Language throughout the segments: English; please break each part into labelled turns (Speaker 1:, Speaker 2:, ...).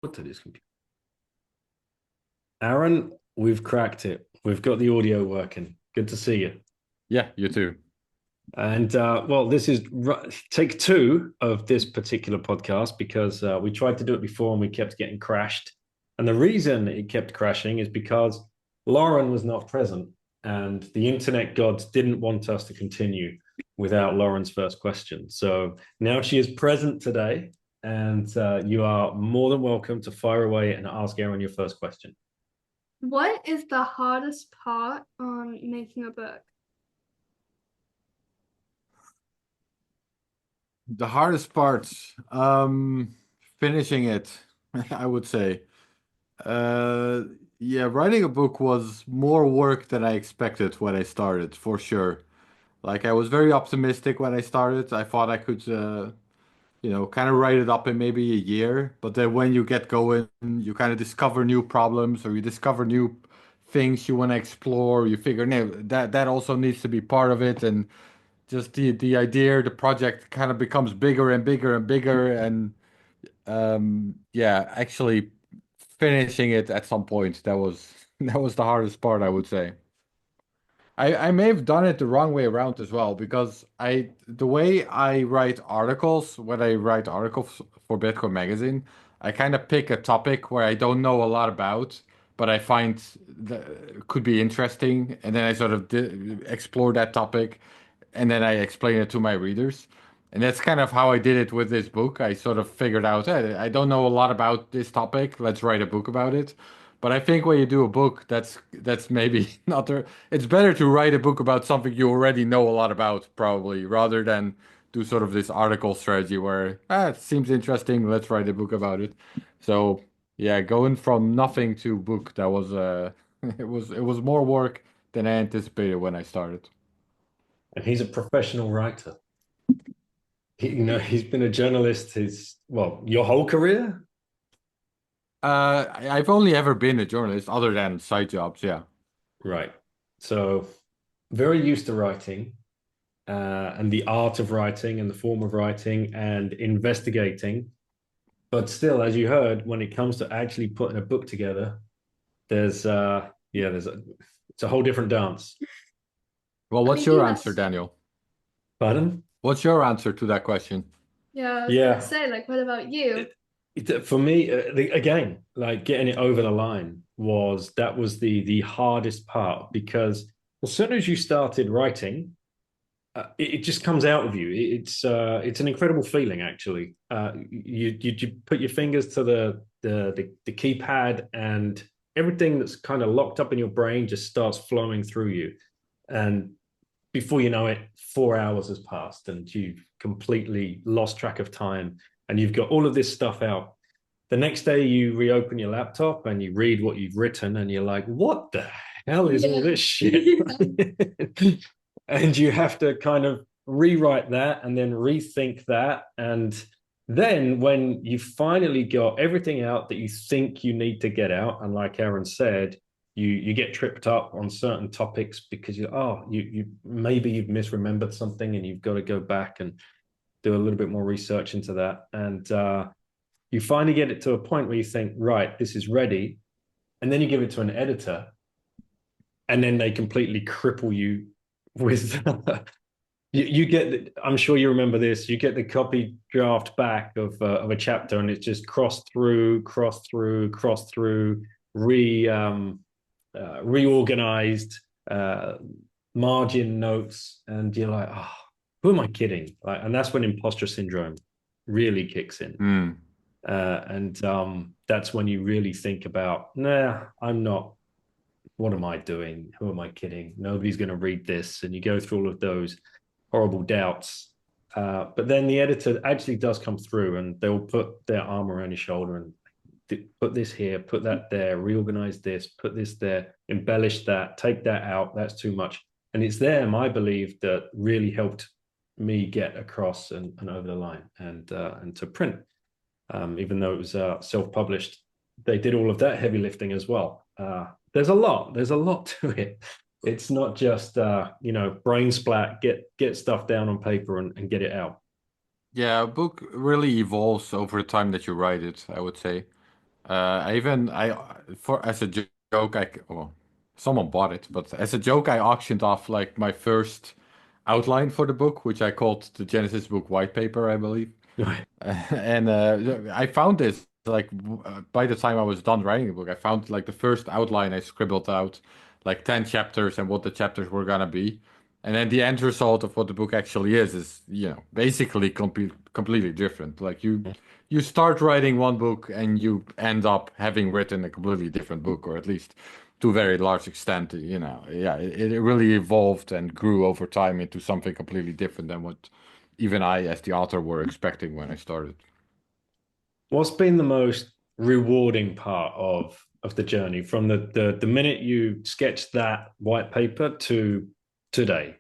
Speaker 1: To this computer. Aaron, we've cracked it. We've got the audio working. Good to see you.
Speaker 2: Yeah, you too.
Speaker 1: And well, this is take two of this particular podcast because we tried to do it before and we kept getting crashed. And the reason it kept crashing is because Lauren was not present and the internet gods didn't want us to continue without Lauren's first question. So now she is present today, and you are more than welcome to fire away and ask Aaron your first question.
Speaker 3: What is the hardest part on making a book?
Speaker 2: The hardest part, finishing it, I would say. Uh, yeah, writing a book was more work than I expected when I started, for sure. Like I was very optimistic when I started. I thought I could, kind of write it up in maybe a year. But then when you get going, you kind of discover new problems or you discover new things you want to explore. You figure, no, that also needs to be part of it, and just the idea, the project kind of becomes bigger and bigger and bigger, and yeah, actually finishing it at some point, that was that was the hardest part, I would say. I may have done it the wrong way around as well because the way I write articles, when I write articles for Bitcoin Magazine, I kind of pick a topic where I don't know a lot about, but I find that could be interesting, and then I sort of explore that topic, and then I explain it to my readers. And that's kind of how I did it with this book. I sort of figured out, hey, I don't know a lot about this topic. Let's write a book about it. But I think when you do a book, that's maybe not the. It's better to write a book about something you already know a lot about, probably, rather than do sort of this article strategy where it seems interesting. Let's write a book about it. So yeah, going from nothing to book, that was it was more work than I anticipated when I started.
Speaker 1: And he's a professional writer. He's been a journalist his well, your whole career.
Speaker 2: I've only ever been a journalist other than side jobs, yeah.
Speaker 1: Right. So very used to writing, and the art of writing and the form of writing and investigating. But still, as you heard, when it comes to actually putting a book together, there's it's a whole different dance.
Speaker 2: Well,
Speaker 3: I
Speaker 2: what's
Speaker 3: mean,
Speaker 2: your
Speaker 3: you
Speaker 2: answer,
Speaker 3: must.
Speaker 2: Daniel?
Speaker 1: Pardon?
Speaker 2: What's your answer to that question?
Speaker 3: Yeah, I was gonna
Speaker 1: Yeah.
Speaker 3: say, like, what about you?
Speaker 1: For me, again, like getting it over the line was the hardest part because as soon as you started writing, it just comes out of you. It's an incredible feeling, actually. You put your fingers to the keypad, and everything that's kind of locked up in your brain just starts flowing through you. And before you know it, 4 hours has passed, and you've completely lost track of time, and you've got all of this stuff out. The next day, you reopen your laptop and you read what you've written, and you're like, "What the hell is all
Speaker 3: Yeah.
Speaker 1: this shit?" And you have to kind of rewrite that and then rethink that. And then when you finally got everything out that you think you need to get out, and like Aaron said, you get tripped up on certain topics because you maybe you've misremembered something and you've got to go back and do a little bit more research into that. And you finally get it to a point where you think, right, this is ready. And then you give it to an editor, and then they completely cripple you with you get, I'm sure you remember this, you get the copy draft back of a chapter, and it's just crossed through, reorganized, uh, margin notes, and you're like, oh, who am I kidding? Like, and that's when imposter syndrome really kicks in.
Speaker 2: Hmm.
Speaker 1: And That's when you really think about, nah, I'm not. What am I doing? Who am I kidding? Nobody's going to read this. And you go through all of those horrible doubts. But then the editor actually does come through, and they'll put their arm around your shoulder and put this here, put that there, reorganize this, put this there, embellish that, take that out. That's too much. And it's them, I believe, that really helped me get across and over the line and to print. Even though it was self-published, they did all of that heavy lifting as well. There's a lot to it. It's not just brain splat, get stuff down on paper and get it out.
Speaker 2: Yeah, a book really evolves over the time that you write it, I would say. For as a joke, well, someone bought it, but as a joke, I auctioned off like my first outline for the book, which I called the Genesis book white paper, I believe.
Speaker 1: Right.
Speaker 2: And I found this like by the time I was done writing the book, I found like the first outline I scribbled out like 10 chapters and what the chapters were gonna be. And then the end result of what the book actually is, basically completely different. Like you start writing one book and you end up having written a completely different book, or at least to a very large extent, yeah, it really evolved and grew over time into something completely different than what even I, as the author, were expecting when I started.
Speaker 1: What's been the most rewarding part of the journey from the minute you sketched that white paper to today?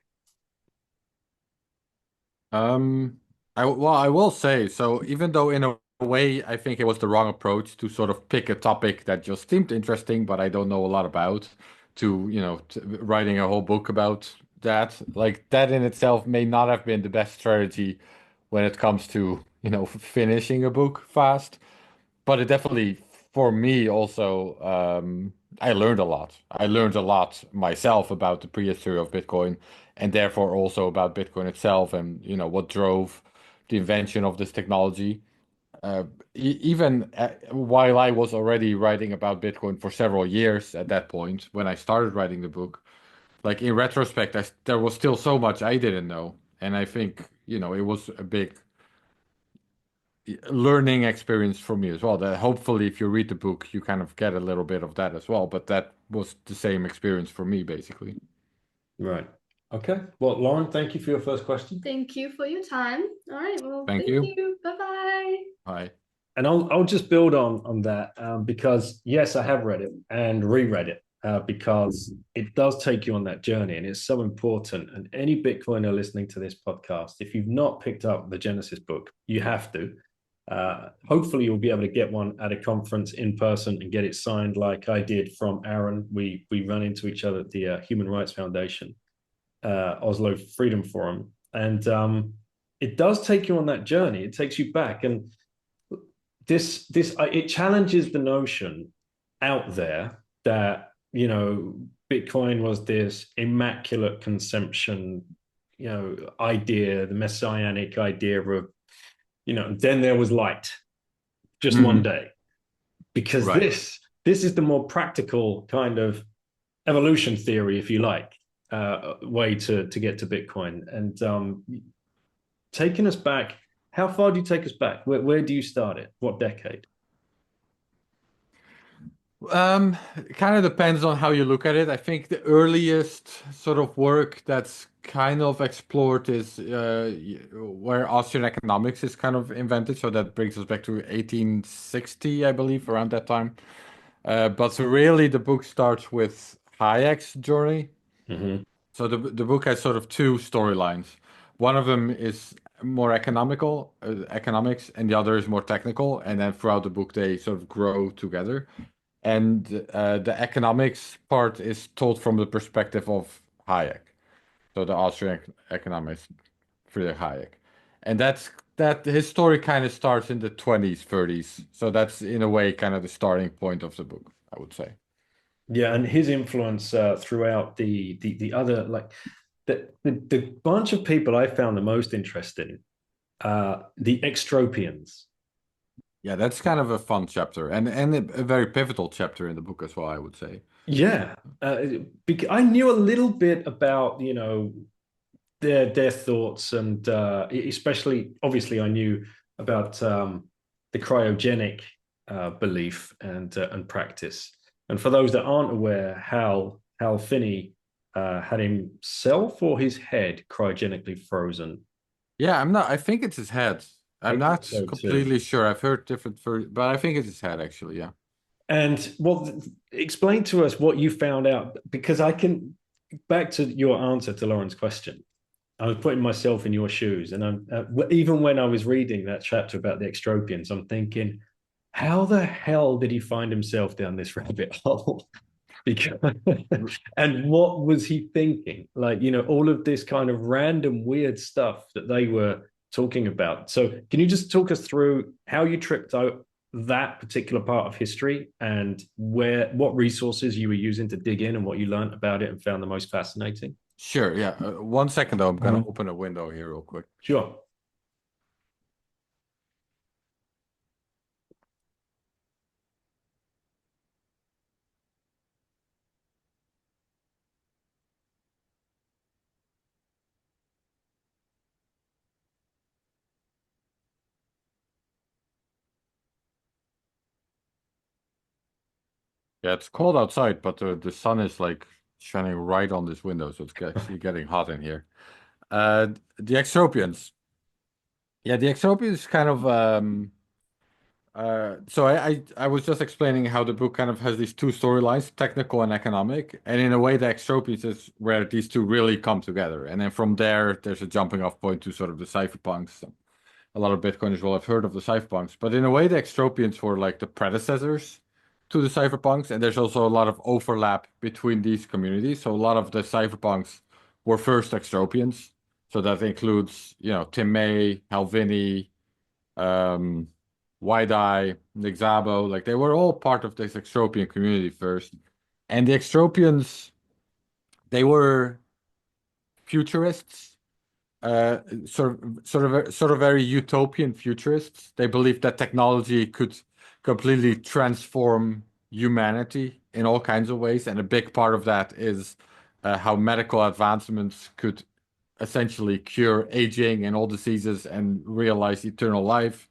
Speaker 2: Um, I will say, so even though in a way I think it was the wrong approach to sort of pick a topic that just seemed interesting, but I don't know a lot about, to, writing a whole book about that, like that in itself may not have been the best strategy when it comes to, finishing a book fast. But it definitely, for me also, I learned a lot. I learned a lot myself about the prehistory of Bitcoin, and therefore also about Bitcoin itself, and what drove the invention of this technology. Even while I was already writing about Bitcoin for several years at that point, when I started writing the book, like in retrospect, there was still so much I didn't know, and I think it was a big learning experience for me as well. That hopefully, if you read the book, you kind of get a little bit of that as well. But that was the same experience for me, basically.
Speaker 1: Right. Okay. Well, Lauren, thank you for your first question.
Speaker 3: Thank you for your time. All right. Well,
Speaker 2: Thank
Speaker 3: thank
Speaker 2: you.
Speaker 3: you. Bye bye.
Speaker 2: Bye.
Speaker 1: And I'll just build on that because yes, I have read it and reread it because it does take you on that journey, and it's so important. And any Bitcoiner listening to this podcast, if you've not picked up the Genesis book, you have to. Hopefully, you'll be able to get one at a conference in person and get it signed, like I did from Aaron. We ran into each other at the Human Rights Foundation, Oslo Freedom Forum, and it does take you on that journey. It takes you back, and this it challenges the notion out there that Bitcoin was this immaculate conception, idea, the messianic idea of then there was light just one
Speaker 2: Mhm.
Speaker 1: day, because
Speaker 2: Right.
Speaker 1: this is the more practical kind of evolution theory, if you like, way to get to Bitcoin. And taking us back, how far do you take us back? Where do you start it? What decade?
Speaker 2: It kind of depends on how you look at it. I think the earliest sort of work that's kind of explored is where Austrian economics is kind of invented. So that brings us back to 1860, I believe, around that time. But really, the book starts with Hayek's journey.
Speaker 1: Mm-hmm.
Speaker 2: So the book has sort of two storylines. One of them is more economics, and the other is more technical. And then throughout the book, they sort of grow together. And the economics part is told from the perspective of Hayek, so the Austrian economist Friedrich Hayek. And that his story kind of starts in the 20s, 30s. So that's in a way kind of the starting point of the book, I would say.
Speaker 1: Yeah, and his influence throughout the other, like the bunch of people I found the most interesting, the extropians.
Speaker 2: Yeah, that's kind of a fun chapter and a very pivotal chapter in the book as well, I would say.
Speaker 1: Yeah, I knew a little bit about their thoughts, and especially obviously I knew about the cryogenic belief and practice. And for those that aren't aware, Hal Finney had himself or his head cryogenically frozen.
Speaker 2: Yeah, I think it's his head.
Speaker 1: I
Speaker 2: I'm
Speaker 1: think
Speaker 2: not
Speaker 1: so too.
Speaker 2: completely sure. I've heard different, but I think it's his head actually. Yeah.
Speaker 1: And well, explain to us what you found out, because I can back to your answer to Lauren's question. I was putting myself in your shoes, and I'm even when I was reading that chapter about the extropians, I'm thinking, how the hell did he find himself down this rabbit hole? Because and what was he thinking? Like, all of this kind of random weird stuff that they were talking about. So, can you just talk us through how you tripped out that particular part of history and what resources you were using to dig in and what you learned about it and found the most fascinating?
Speaker 2: Sure, yeah. 1 second though, I'm gonna open a window here real quick.
Speaker 1: Sure.
Speaker 2: Yeah, it's cold outside, but the sun is like shining right on this window, so it's actually getting hot in here. The extropians. Yeah, the extropians kind of so I was just explaining how the book kind of has these two storylines, technical and economic, and in a way the extropians is where these two really come together. And then from there's a jumping off point to sort of the cypherpunks. A lot of Bitcoiners will have heard of the cypherpunks, but in a way, the extropians were like the predecessors to the cypherpunks, and there's also a lot of overlap between these communities. So a lot of the cypherpunks were first extropians. So that includes, Tim May, Halvini, um, Wide-Eye, Nick Szabo, like they were all part of this extropian community first. And the extropians, they were futurists, sort of very utopian futurists. They believed that technology could completely transform humanity in all kinds of ways, and a big part of that is how medical advancements could essentially cure aging and all diseases and realize eternal life.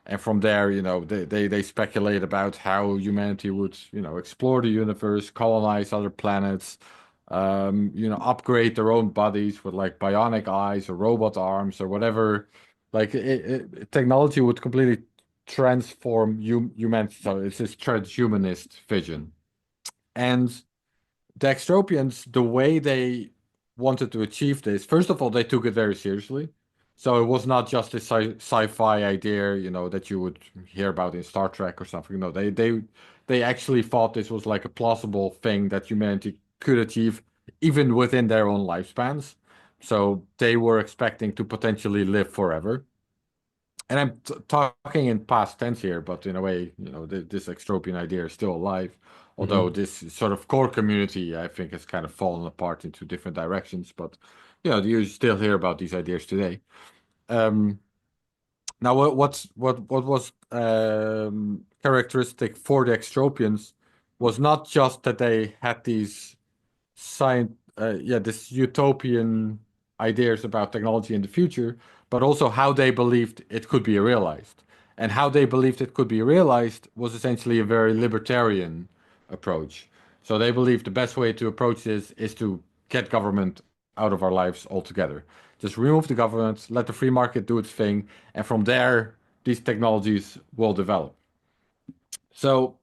Speaker 2: And from there, they speculate about how humanity would, explore the universe, colonize other planets, upgrade their own bodies with like bionic eyes or robot arms or whatever. Like technology would completely transform humanity. So it's this transhumanist vision. And the extropians, the way they wanted to achieve this, first of all, they took it very seriously. So it was not just a sci-fi idea, that you would hear about in Star Trek or something. No, they actually thought this was like a plausible thing that humanity could achieve even within their own lifespans. So they were expecting to potentially live forever. And I'm talking in past tense here, but in a way, this extropian idea is still alive. Although this sort of core community, I think, has kind of fallen apart into different directions. But you still hear about these ideas today. Um, Now, what was characteristic for the extropians was not just that they had these this utopian ideas about technology in the future, but also how they believed it could be realized. And how they believed it could be realized was essentially a very libertarian approach. So they believed the best way to approach this is to get government out of our lives altogether. Just remove the government, let the free market do its thing, and from there, these technologies will develop. So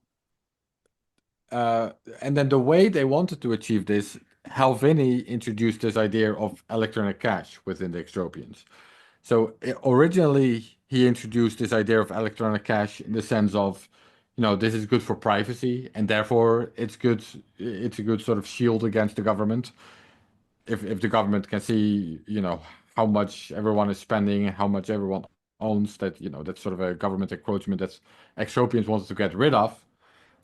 Speaker 2: and then the way they wanted to achieve this, Halvini introduced this idea of electronic cash within the extropians. So originally, he introduced this idea of electronic cash in the sense of, this is good for privacy, and therefore it's good. It's a good sort of shield against the government. If the government can see, how much everyone is spending, how much everyone owns, that's sort of a government encroachment that extropians wanted to get rid of.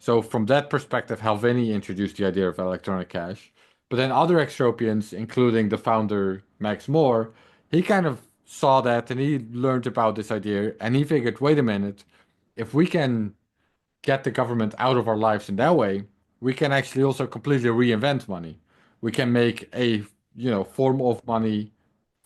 Speaker 2: So from that perspective, Halvini introduced the idea of electronic cash. But then other extropians, including the founder Max More, he kind of saw that and he learned about this idea and he figured, wait a minute, if we can get the government out of our lives in that way, we can actually also completely reinvent money. We can make a form of money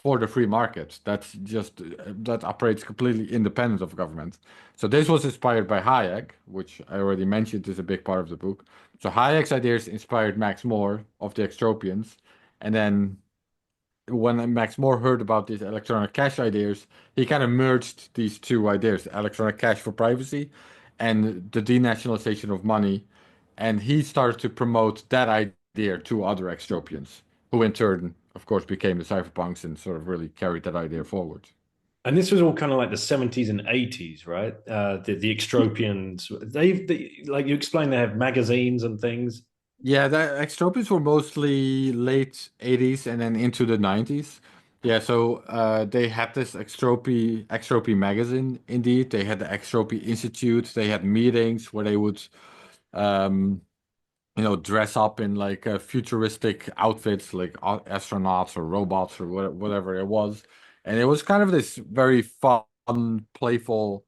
Speaker 2: for the free market that operates completely independent of government. So this was inspired by Hayek, which I already mentioned is a big part of the book. So Hayek's ideas inspired Max More of the extropians, and then when Max More heard about these electronic cash ideas, he kind of merged these two ideas, electronic cash for privacy and the denationalization of money. And he started to promote that idea to other extropians, who in turn, of course, became the cypherpunks and sort of really carried that idea forward.
Speaker 1: And this was all kind of like the 70s and 80s, right? The extropians, like you explained, they have magazines and things.
Speaker 2: Yeah, the extropians were mostly late 80s and then into the 90s. Yeah, so they had this Extropy magazine. Indeed, they had the Extropy Institute. They had meetings where they would, um, dress up in like futuristic outfits, like astronauts or robots or whatever it was. And it was kind of this very fun, playful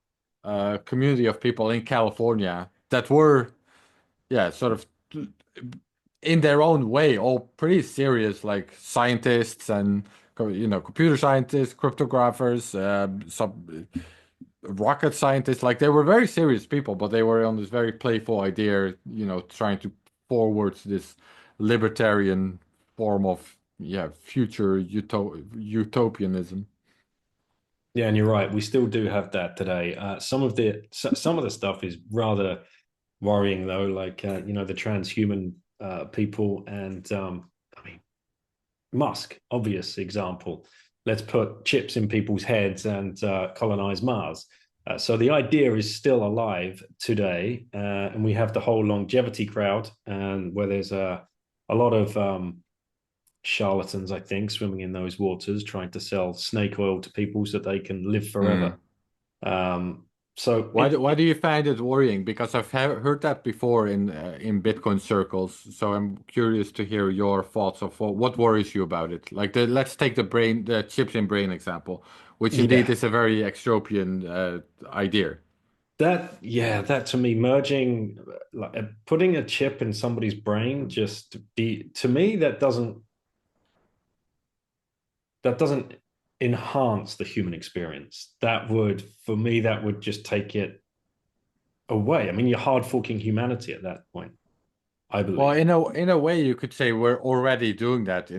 Speaker 2: community of people in California that were, yeah, sort of in their own way, all pretty serious, like scientists and computer scientists, cryptographers, some rocket scientists. Like they were very serious people, but they were on this very playful idea, trying to forward this libertarian form of future utopianism.
Speaker 1: Yeah, and you're right. We still do have that today. Some of the stuff is rather worrying, though. Like the transhuman people, and I mean Musk, obvious example. Let's put chips in people's heads and colonize Mars. So the idea is still alive today, and we have the whole longevity crowd, and where there's a lot of charlatans, I think, swimming in those waters, trying to sell snake oil to people so that they can live forever.
Speaker 2: Mm.
Speaker 1: Um, so
Speaker 2: Why do you find it worrying? Because I've heard that before in Bitcoin circles. So I'm curious to hear your thoughts of what worries you about it. Like let's take the chips in brain example, which indeed
Speaker 1: yeah,
Speaker 2: is a very extropian idea.
Speaker 1: that to me, merging, like putting a chip in somebody's brain, just to me that doesn't enhance the human experience. That would, for me, that would just take it away. I mean, you're hard forking humanity at that point, I
Speaker 2: Well,
Speaker 1: believe.
Speaker 2: in a way, you could say we're already doing that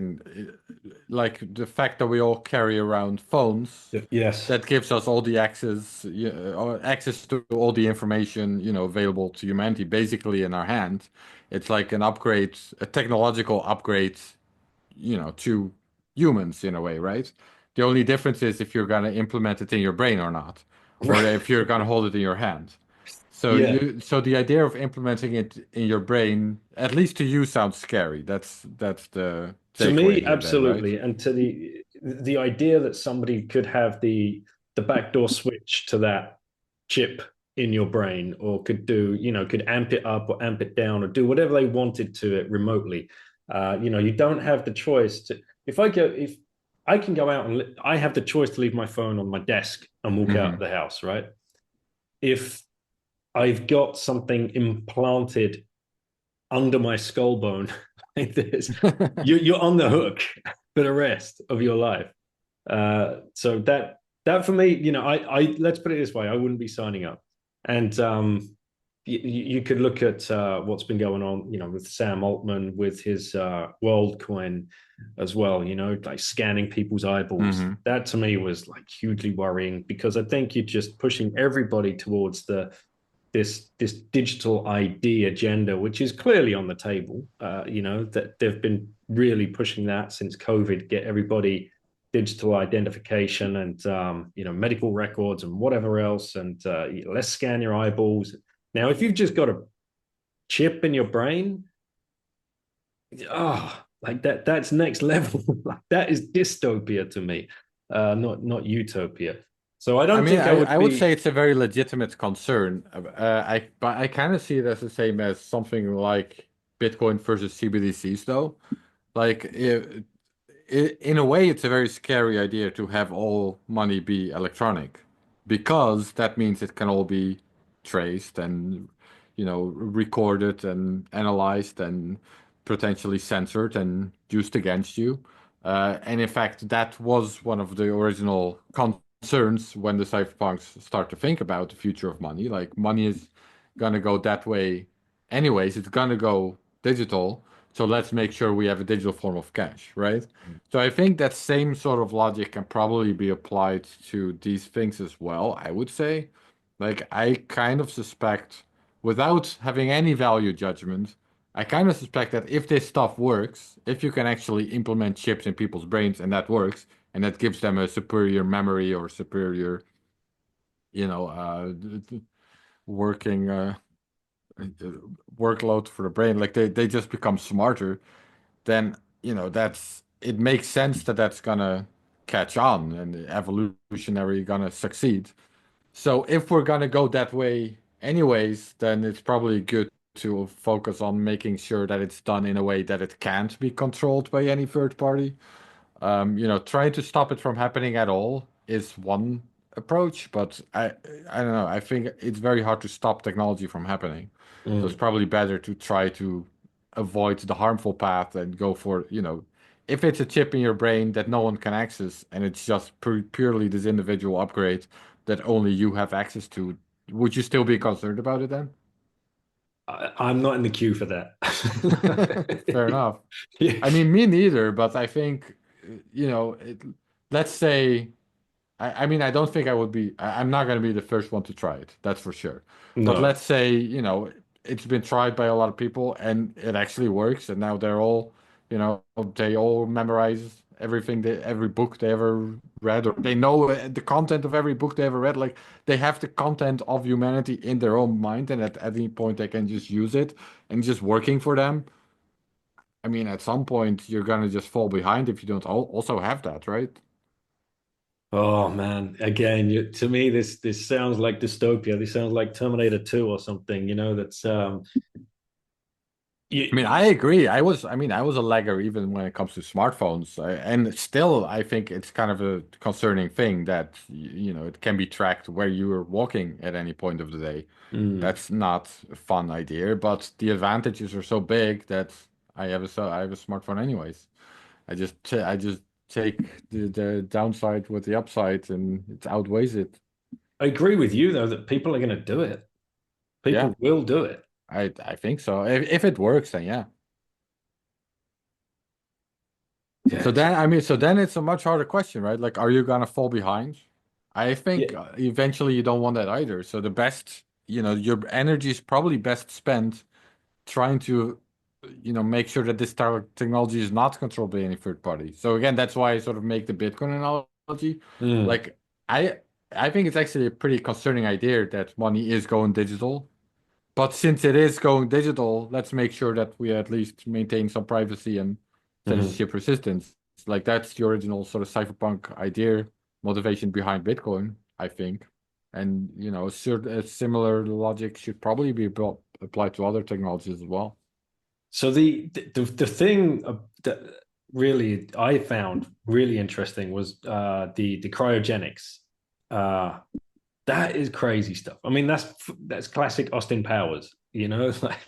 Speaker 2: like the fact that we all carry around phones
Speaker 1: Yes.
Speaker 2: that gives us all the access, access to all the information, available to humanity, basically in our hand. It's like an upgrade, a technological upgrade, to humans in a way, right? The only difference is if you're gonna implement it in your brain or not, or if you're gonna hold it in your hand.
Speaker 1: Yeah.
Speaker 2: So the idea of implementing it in your brain, at least to you, sounds scary. That's the
Speaker 1: To
Speaker 2: takeaway
Speaker 1: me,
Speaker 2: here then, right?
Speaker 1: absolutely. And to the idea that somebody could have the backdoor switch to that chip in your brain, or could could amp it up or amp it down or do whatever they wanted to it remotely. You don't have the choice to. If I can go out and I have the choice to leave my phone on my desk and walk out of
Speaker 2: Hmm.
Speaker 1: the house, right? If I've got something implanted under my skull bone like this, you're on the hook for the rest of your life. So that for me, I let's put it this way, I wouldn't be signing up. And you could look at what's been going on, with Sam Altman with his WorldCoin as well. Like scanning people's eyeballs.
Speaker 2: Hmm.
Speaker 1: That to me was like hugely worrying, because I think you're just pushing everybody towards this digital ID agenda, which is clearly on the table. That they've been really pushing that since COVID, get everybody digital identification and medical records and whatever else, and let's scan your eyeballs. Now, if you've just got a chip in your brain, like that's next level. Like that is dystopia to me, not utopia. So I
Speaker 2: I
Speaker 1: don't
Speaker 2: mean,
Speaker 1: think I would
Speaker 2: I would
Speaker 1: be.
Speaker 2: say it's a very legitimate concern. But I kind of see it as the same as something like Bitcoin versus CBDCs, though. Like, in a way, it's a very scary idea to have all money be electronic, because that means it can all be traced and, recorded and analyzed and potentially censored and used against you. And in fact, that was one of the original concerns when the cypherpunks start to think about the future of money. Like, money is gonna go that way anyways. It's gonna go digital. So let's make sure we have a digital form of cash, right? So I think that same sort of logic can probably be applied to these things as well, I would say. Like, I kind of suspect, without having any value judgment, I kind of suspect that if this stuff works, if you can actually implement chips in people's brains and that works, and that gives them a superior memory or superior, you know, working workload for the brain, like they just become smarter, then, that's it makes sense that that's gonna catch on and evolutionary gonna succeed. So if we're gonna go that way anyways, then it's probably good to focus on making sure that it's done in a way that it can't be controlled by any third party. Trying to stop it from happening at all is one approach, but I don't know. I think it's very hard to stop technology from happening. So it's
Speaker 1: Mm.
Speaker 2: probably better to try to avoid the harmful path and go for, if it's a chip in your brain that no one can access and it's just purely this individual upgrade that only you have access to, would you still be concerned about it then?
Speaker 1: I'm not in the queue for that.
Speaker 2: Fair enough.
Speaker 1: Yeah.
Speaker 2: I mean, me neither, but I think, you know, it, let's say, I mean, I don't think I would be, I'm not going to be the first one to try it, that's for sure. But
Speaker 1: No.
Speaker 2: let's say, it's been tried by a lot of people and it actually works. And now they're all, they all memorize everything, every book they ever read, or they know the content of every book they ever read. Like they have the content of humanity in their own mind. And at any point, they can just use it and just working for them. I mean, at some point, you're gonna just fall behind if you don't also have that, right?
Speaker 1: Oh man, again, to me this sounds like dystopia. This sounds like Terminator 2 or something, that's
Speaker 2: I mean,
Speaker 1: you,
Speaker 2: I agree. I was a lagger even when it comes to smartphones, and still, I think it's kind of a concerning thing that it can be tracked where you are walking at any point of the day.
Speaker 1: mm.
Speaker 2: That's not a fun idea, but the advantages are so big that I have a smartphone anyways. I just take the downside with the upside, and it outweighs it.
Speaker 1: I agree with you though that people are going to do it.
Speaker 2: Yeah,
Speaker 1: People will do it.
Speaker 2: I think so. If it works, then yeah.
Speaker 1: Yeah.
Speaker 2: So then it's a much harder question, right? Like, are you gonna fall behind? I think
Speaker 1: Yeah.
Speaker 2: eventually you don't want that either. So the best, your energy is probably best spent trying to, make sure that this type of technology is not controlled by any third party. So again, that's why I sort of make the Bitcoin analogy.
Speaker 1: Mm.
Speaker 2: Like, I I think it's actually a pretty concerning idea that money is going digital. But since it is going digital, let's make sure that we at least maintain some privacy and
Speaker 1: Mhm.
Speaker 2: censorship resistance. Like that's the original sort of cypherpunk idea, motivation behind Bitcoin, I think. And a similar logic should probably be applied to other technologies as well.
Speaker 1: So the thing that really I found really interesting was the cryogenics. Uh, that is crazy stuff. I mean, that's classic Austin Powers. Like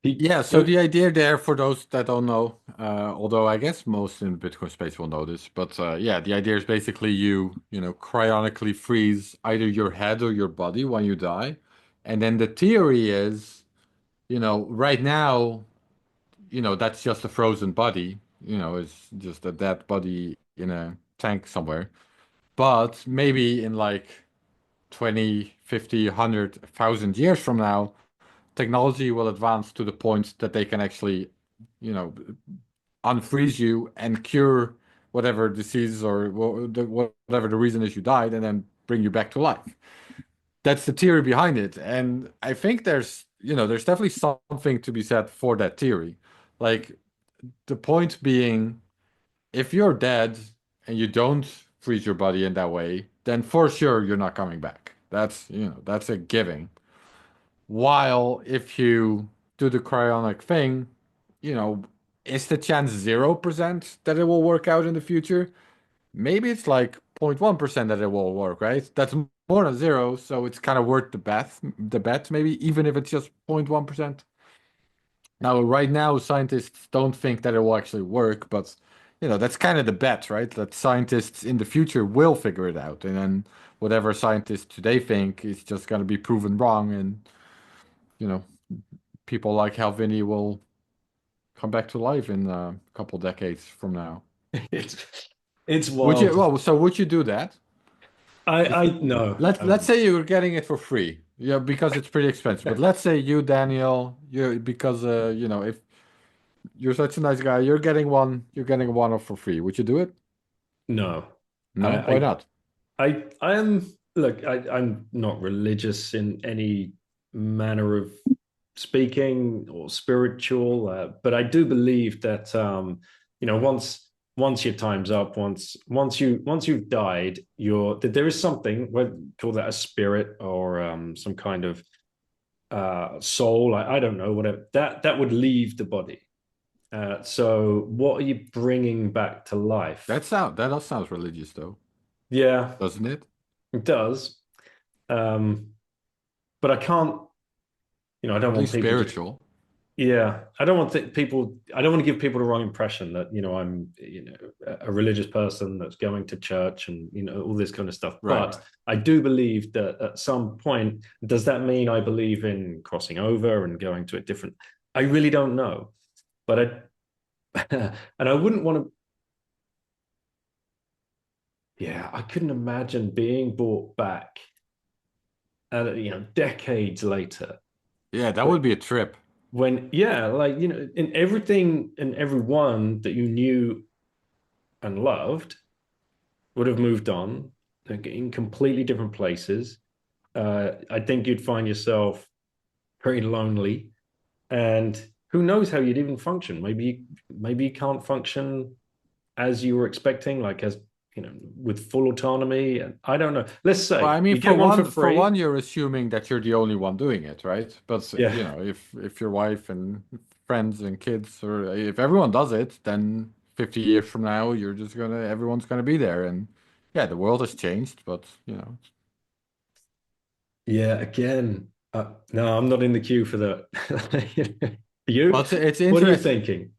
Speaker 1: he,
Speaker 2: Yeah, so the idea there for those that don't know, although I guess most in Bitcoin space will know this, but yeah, the idea is basically cryonically freeze either your head or your body when you die. And then the theory is, right now, that's just a frozen body, it's just a dead body in a tank somewhere. But maybe in like 20, 50, 100, 1,000 years from now, technology will advance to the point that they can actually, you know, unfreeze you and cure whatever disease or whatever the reason is you died, and then bring you back to life. That's the theory behind it, and I think there's definitely something to be said for that theory. Like the point being, if you're dead and you don't freeze your body in that way, then for sure you're not coming back. That's a given. While if you do the cryonic thing, you know, is the chance 0% that it will work out in the future? Maybe it's like 0.1% that it will work, right? That's more than zero, so it's kind of worth the bet maybe, even if it's just 0.1%. Now, right now, scientists don't think that it will actually work, but that's kind of the bet, right? That scientists in the future will figure it out, and then whatever scientists today think is just going to be proven wrong, and you know, people like Halvini will come back to life in a couple decades from now.
Speaker 1: it's it's
Speaker 2: Would you,
Speaker 1: wild.
Speaker 2: well, so would you do that?
Speaker 1: I
Speaker 2: If
Speaker 1: no.
Speaker 2: let's say you're getting it for free, yeah, because it's pretty expensive. But let's say you, Daniel, you because if you're such a nice guy, you're getting one for free. Would you do it?
Speaker 1: No.
Speaker 2: No, why
Speaker 1: I
Speaker 2: not?
Speaker 1: I am look, I'm not religious in any manner of speaking or spiritual, but I do believe that once your time's up, once you've died, there is something, we call that a spirit or some kind of soul. I don't know, whatever that would leave the body. So what are you bringing back to life?
Speaker 2: That all sounds religious though,
Speaker 1: Yeah,
Speaker 2: doesn't it?
Speaker 1: it does. But I can't, I don't
Speaker 2: At
Speaker 1: want
Speaker 2: least
Speaker 1: people to.
Speaker 2: spiritual.
Speaker 1: Yeah, I don't want people. I don't want to give people the wrong impression that I'm a religious person that's going to church and all this kind of stuff.
Speaker 2: Right.
Speaker 1: But I do believe that at some point, does that mean I believe in crossing over and going to a different? I really don't know, but and I wouldn't want to. Yeah, I couldn't imagine being brought back, decades later.
Speaker 2: Yeah, that would be a trip.
Speaker 1: When yeah, like in everything and everyone that you knew and loved would have moved on, like, in completely different places. I think you'd find yourself very lonely, and who knows how you'd even function. Maybe you can't function as you were expecting, like as with full autonomy. And I don't know. Let's
Speaker 2: Well,
Speaker 1: say
Speaker 2: I mean,
Speaker 1: you get one for
Speaker 2: for
Speaker 1: free.
Speaker 2: one, you're assuming that you're the only one doing it, right? But
Speaker 1: Yeah,
Speaker 2: if your wife and friends and kids, or if everyone does it, then 50 years from now, everyone's gonna be there, and yeah, the world has changed, but
Speaker 1: yeah. Again, no, I'm not in the queue for that. You?
Speaker 2: well, it's
Speaker 1: What are you
Speaker 2: interesting.
Speaker 1: thinking?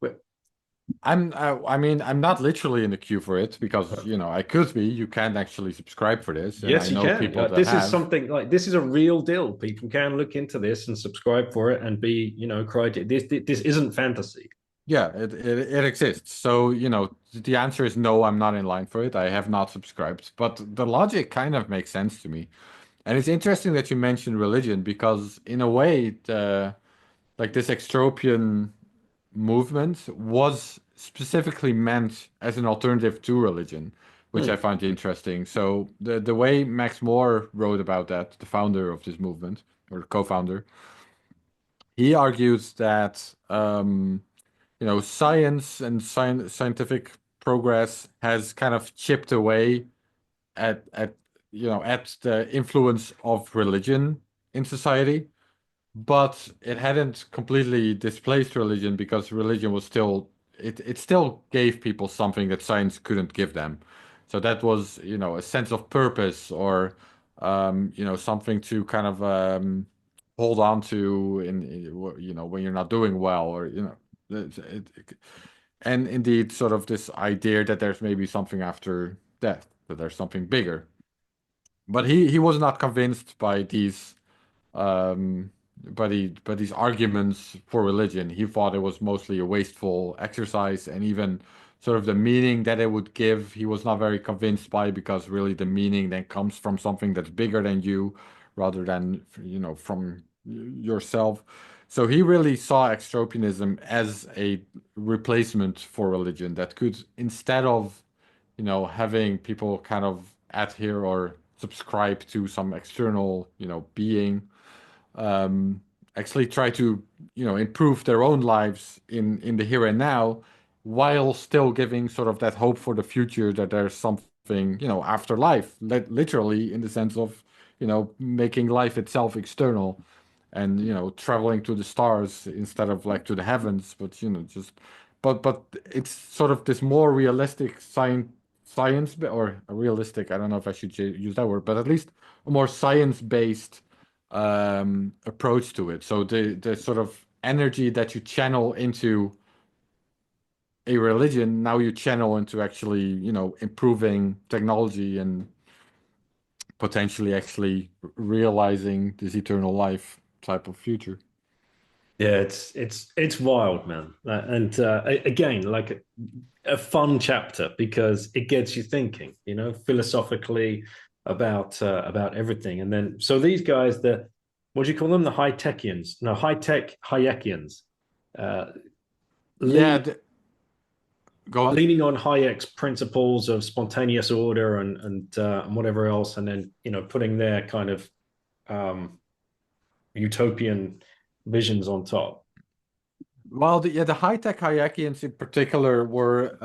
Speaker 2: I mean, I'm not literally in the queue for it because I could be. You can't actually subscribe for this, and I
Speaker 1: Yes, you
Speaker 2: know
Speaker 1: can.
Speaker 2: people that
Speaker 1: This is
Speaker 2: have.
Speaker 1: something like this is a real deal. People can look into this and subscribe for it and be, cried. This isn't fantasy.
Speaker 2: Yeah, it exists. So, the answer is no, I'm not in line for it. I have not subscribed. But the logic kind of makes sense to me. And it's interesting that you mentioned religion because in a way, like this extropian movement was specifically meant as an alternative to religion, which I
Speaker 1: Hmm.
Speaker 2: find interesting. So the way Max Moore wrote about that, the founder of this movement or co-founder, he argues that science and scientific progress has kind of chipped away at the influence of religion in society, but it hadn't completely displaced religion because religion was still it still gave people something that science couldn't give them. So that was, a sense of purpose or something to kind of hold on to when you're not doing well or and indeed sort of this idea that there's maybe something after death, that there's something bigger. But he was not convinced by these um, but these arguments for religion. He thought it was mostly a wasteful exercise, and even sort of the meaning that it would give, he was not very convinced by because really the meaning then comes from something that's bigger than you, rather than from yourself. So he really saw extropianism as a replacement for religion that could, instead of having people kind of adhere or subscribe to some external, being, actually try to, improve their own lives in the here and now, while still giving sort of that hope for the future that there's something, after life, literally in the sense of, making life itself external and, traveling to the stars instead of like to the heavens, but, just, but it's sort of this more realistic science, or a realistic, I don't know if I should use that word, but at least a more science-based approach to it. So the sort of energy that you channel into a religion, now you channel into actually, improving technology and potentially actually realizing this eternal life type of future.
Speaker 1: Yeah, it's wild, man. And again, like a fun chapter because it gets you thinking, philosophically about everything. And then so these guys, the what do you call them? The high techians? No, high tech Hayekians. Uh,
Speaker 2: Yeah,
Speaker 1: lean,
Speaker 2: go on.
Speaker 1: leaning on Hayek's principles of spontaneous order and whatever else, and then putting their kind of um, utopian visions on top.
Speaker 2: Well, the high-tech Hayekians in particular were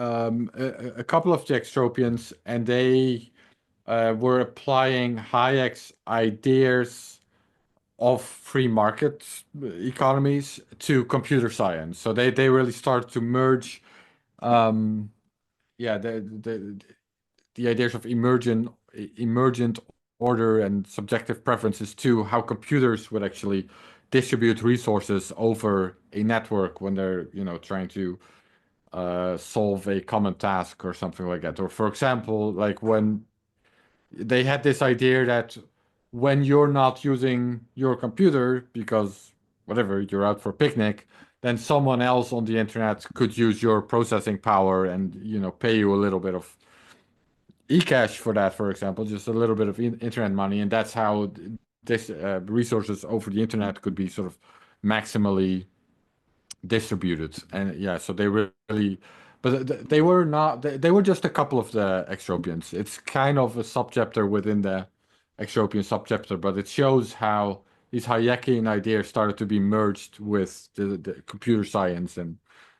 Speaker 2: a couple of the extropians, and they were applying Hayek's ideas of free market economies to computer science. So they really started to merge, um, yeah, the ideas of emergent order and subjective preferences to how computers would actually distribute resources over a network when they're, trying to solve a common task or something like that. Or for example, like when they had this idea that when you're not using your computer because whatever, you're out for a picnic, then someone else on the internet could use your processing power and, pay you a little bit of e-cash for that, for example, just a little bit of internet money, and that's how this resources over the internet could be sort of maximally distributed. And yeah, so they really, but they were not. They were just a couple of the extropians. It's kind of a subchapter within the extropian subchapter, but it shows how these Hayekian ideas started to be merged with the computer science and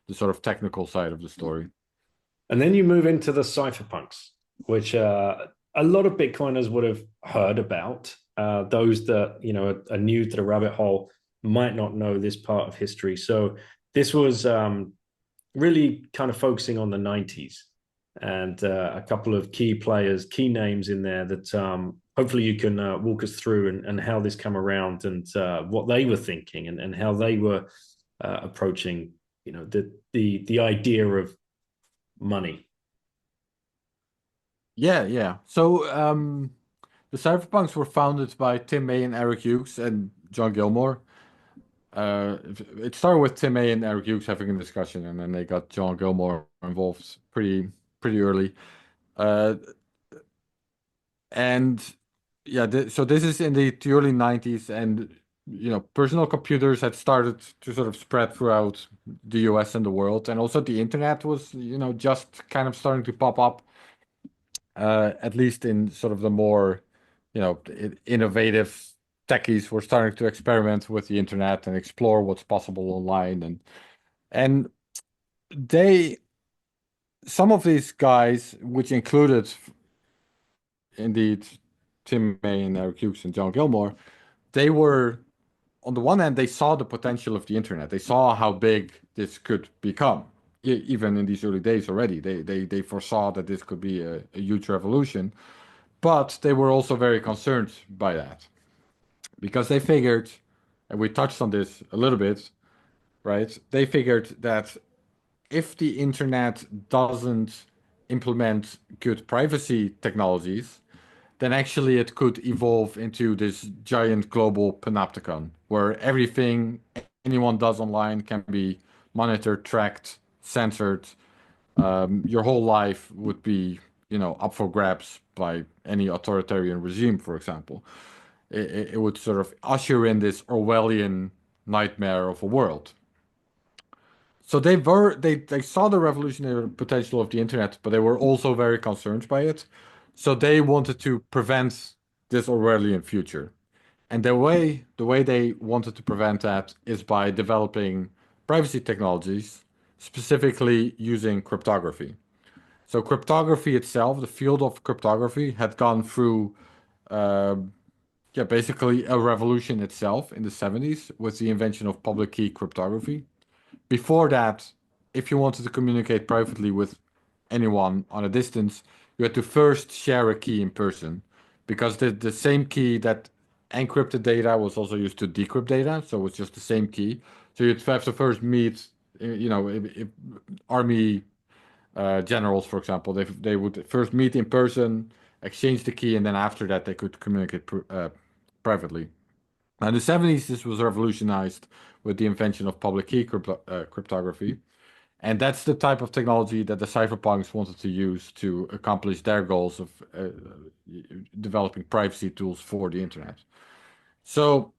Speaker 2: the sort of technical side of the story.
Speaker 1: And then you move into the cypherpunks, which a lot of Bitcoiners would have heard about. Those that are new to the rabbit hole might not know this part of history. So this was really kind of focusing on the 90s and a couple of key players, key names in there that hopefully you can walk us through and how this come around and what they were thinking and how they were approaching, the idea of money.
Speaker 2: Yeah. So the cypherpunks were founded by Tim May and Eric Hughes and John Gilmore. It started with Tim May and Eric Hughes having a discussion, and then they got John Gilmore involved pretty early. And yeah, so this is in the early 90s, and personal computers had started to sort of spread throughout the US and the world, and also the internet was just kind of starting to pop up, at least in sort of the more innovative techies were starting to experiment with the internet and explore what's possible online, and they some of these guys, which included indeed Tim May and Eric Hughes and John Gilmore, they were, on the one hand, they saw the potential of the internet. They saw how big this could become. Even in these early days already, they foresaw that this could be a huge revolution. But they were also very concerned by that because they figured, and we touched on this a little bit, right? They figured that if the internet doesn't implement good privacy technologies, then actually it could evolve into this giant global panopticon where everything anyone does online can be monitored, tracked, censored. Your whole life would be, up for grabs by any authoritarian regime, for example. It would sort of usher in this Orwellian nightmare of a world. So they saw the revolutionary potential of the internet, but they were also very concerned by it. So they wanted to prevent this Orwellian future. And the way they wanted to prevent that is by developing privacy technologies, specifically using cryptography. So cryptography itself, the field of cryptography, had gone through, uh, basically a revolution itself in the 70s with the invention of public key cryptography. Before that, if you wanted to communicate privately with anyone on a distance, you had to first share a key in person because the same key that encrypted data was also used to decrypt data. So it's just the same key. So you'd have to first meet, if army generals, for example, they would first meet in person, exchange the key, and then after that they could communicate privately. Now, in the 70s, this was revolutionized with the invention of public key cryptography. And that's the type of technology that the cypherpunks wanted to use to accomplish their goals of developing privacy tools for the internet. So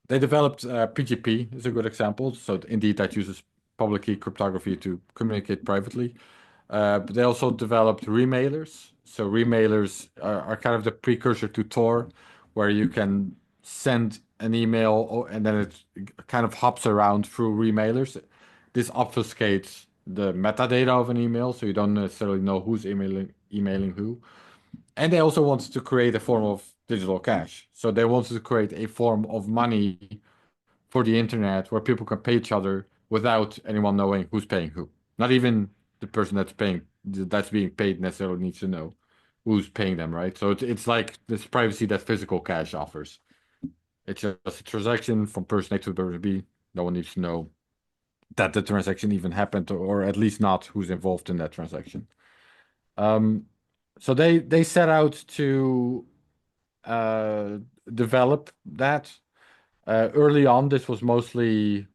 Speaker 2: they developed PGP is a good example. So indeed, that uses public key cryptography to communicate privately. But they also developed remailers. So remailers are kind of the precursor to Tor, where you can send an email, and then it kind of hops around through remailers. This obfuscates the metadata of an email, so you don't necessarily know who's emailing who. And they also wanted to create a form of digital cash. So they wanted to create a form of money for the internet where people can pay each other without anyone knowing who's paying who. Not even the person that's being paid necessarily needs to know who's paying them, right? So it's like this privacy that physical cash offers. It's just a transaction from person A to person B. No one needs to know that the transaction even happened, or at least not who's involved in that transaction. Um, so they set out to develop that. Early on, this was mostly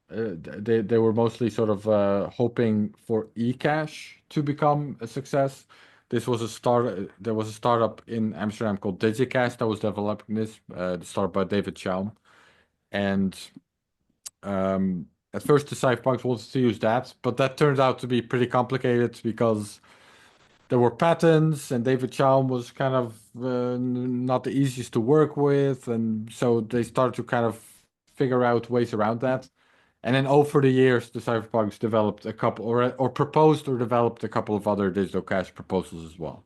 Speaker 2: they were mostly sort of hoping for eCash to become a success. There was a startup in Amsterdam called Digicash that was developing this, started by David Chaum. And at first, the cypherpunks wanted to use that, but that turned out to be pretty complicated because there were patents, and David Chaum was kind of not the easiest to work with, and so they started to kind of figure out ways around that. And then over the years, the cypherpunks developed a couple, or proposed or developed a couple of other digital cash proposals as well.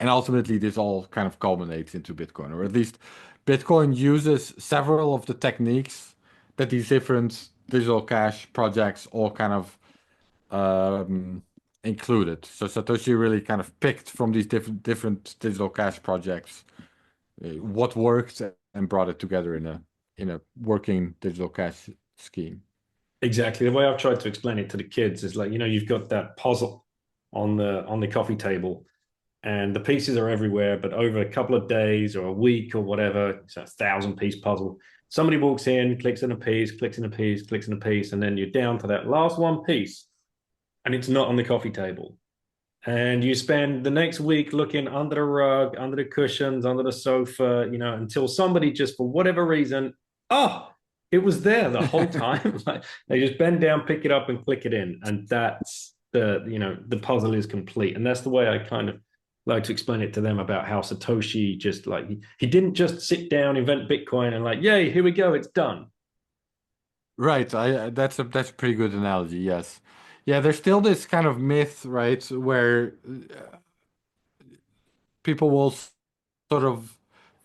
Speaker 2: And ultimately, this all kind of culminates into Bitcoin, or at least Bitcoin uses several of the techniques that these different digital cash projects all kind of included. So Satoshi really kind of picked from these different digital cash projects what worked and brought it together in a working digital cash scheme.
Speaker 1: Exactly. The way I've tried to explain it to the kids is like, you've got that puzzle on the coffee table, and the pieces are everywhere, but over a couple of days or a week or whatever, it's a 1,000-piece puzzle. Somebody walks in, clicks in a piece, clicks in a piece, clicks in a piece, and then you're down to that last one piece, and it's not on the coffee table. And you spend the next week looking under the rug, under the cushions, under the sofa, until somebody just for whatever reason, oh, it was there the whole time. Like, they just bend down, pick it up, and click it in, and that's the puzzle is complete. And that's the way I kind of like to explain it to them about how Satoshi just like he didn't just sit down, invent Bitcoin, and like, yay, here we go, it's done.
Speaker 2: Right. That's a pretty good analogy. Yes. Yeah. There's still this kind of myth, right, where people will sort of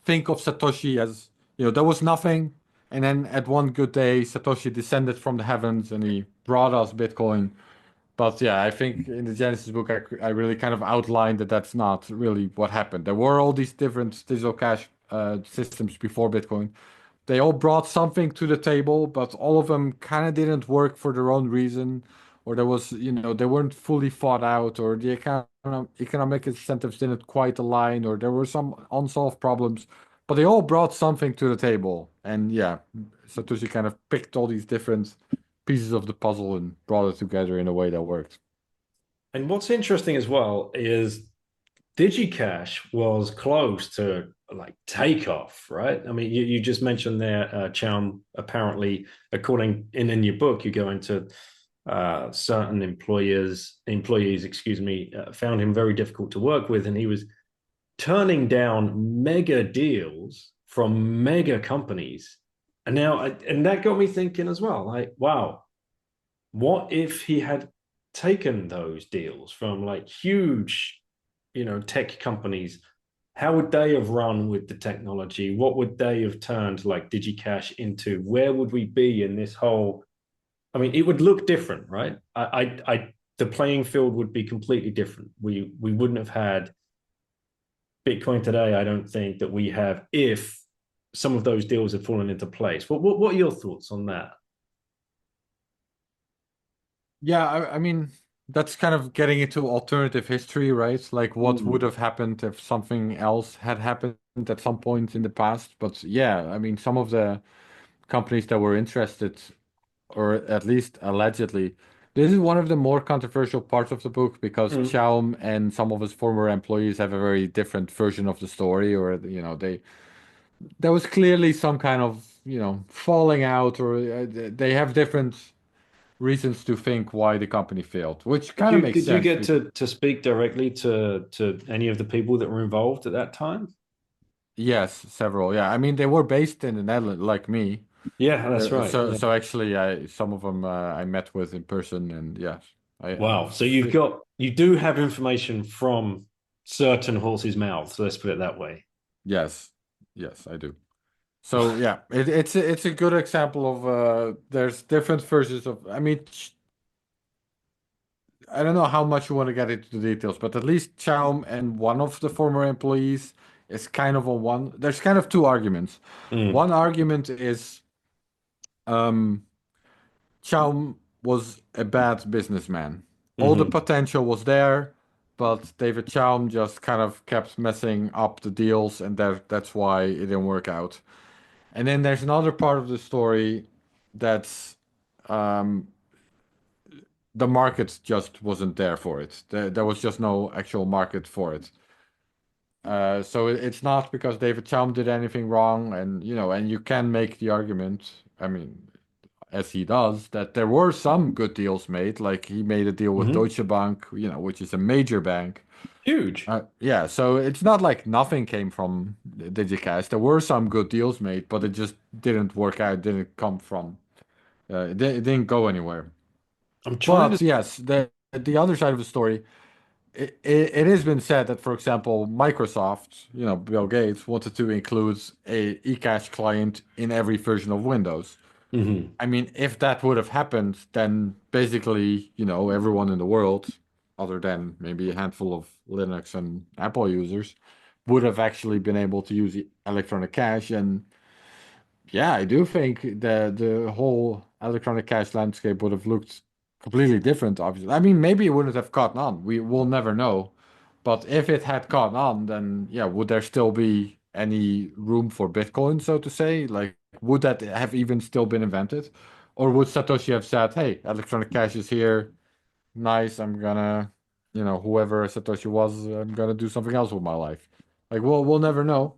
Speaker 2: think of Satoshi as, there was nothing, and then at one good day, Satoshi descended from the heavens and he brought us Bitcoin. But yeah, I think in the Genesis book, I really kind of outlined that that's not really what happened. There were all these different digital cash systems before Bitcoin. They all brought something to the table, but all of them kind of didn't work for their own reason, or there was, they weren't fully thought out, or the economic incentives didn't quite align, or there were some unsolved problems, but they all brought something to the table. And yeah, Satoshi kind of picked all these different pieces of the puzzle and brought it together in a way that worked.
Speaker 1: And what's interesting as well is digicash was close to like takeoff, right? I mean, you just mentioned there, Chaum, apparently, according in your book, you go into certain employees, excuse me, found him very difficult to work with, and he was turning down mega deals from mega companies. And and that got me thinking as well, like, wow, what if he had taken those deals from like huge, tech companies? How would they have run with the technology? What would they have turned like digicash into? Where would we be in this whole? I mean, it would look different, right? The playing field would be completely different. We wouldn't have had Bitcoin today. I don't think that we have if some of those deals had fallen into place. What are your thoughts on that?
Speaker 2: Yeah, I mean, that's kind of getting into alternative history, right? Like what would have happened if something else had happened at some point in the past. But yeah, I mean, some of the companies that were interested, or at least allegedly, this is one of the more controversial parts of the book because Chaum and some of his former employees have a very different version of the story, or there was clearly some kind of, falling out, or they have different reasons to think why the company failed, which kind of makes
Speaker 1: Did you
Speaker 2: sense.
Speaker 1: get to speak directly to any of the people that were involved at that time?
Speaker 2: Yes, several. Yeah, I mean they were based in the Netherlands, like me.
Speaker 1: Yeah, that's right.
Speaker 2: So
Speaker 1: Yeah.
Speaker 2: so actually, I some of them I met with in person, and yes,
Speaker 1: Wow. So you do have information from certain horses' mouths. Let's put it that way.
Speaker 2: yes, yes, I do. So yeah, it's a good example of there's different versions of. I mean, I don't know how much you want to get into the details, but at least Chaum and one of the former employees is kind of on one. There's kind of two arguments.
Speaker 1: Mm,
Speaker 2: One argument is um, Chaum was a bad businessman. All the
Speaker 1: hmm.
Speaker 2: potential was there, but David Chaum just kind of kept messing up the deals, and that's why it didn't work out. And then there's another part of the story that's um, the market just wasn't there for it. There was just no actual market for it. So it's not because David Chaum did anything wrong, and and you can make the argument. I mean, as he does, that there were some good deals made. Like he made a deal with
Speaker 1: Hmm.
Speaker 2: Deutsche Bank, which is a major bank.
Speaker 1: Huge.
Speaker 2: Yeah, so it's not like nothing came from digicash. There were some good deals made, but it just didn't work out. Didn't come from. It didn't go anywhere.
Speaker 1: I'm trying to.
Speaker 2: But yes, the other side of the story, it has been said that, for example, Microsoft, Bill Gates wanted to include a eCash client in every version of Windows.
Speaker 1: Mhm.
Speaker 2: I mean, if that would have happened, then basically, everyone in the world, other than maybe a handful of Linux and Apple users, would have actually been able to use electronic cash. And yeah, I do think the whole electronic cash landscape would have looked completely different, obviously. I mean, maybe it wouldn't have caught on. We will never know. But if it had caught on, then yeah, would there still be any room for Bitcoin, so to say? Like, would that have even still been invented? Or would Satoshi have said, hey, electronic cash is here, nice, I'm gonna, whoever Satoshi was, I'm gonna do something else with my life. Like, we'll never know.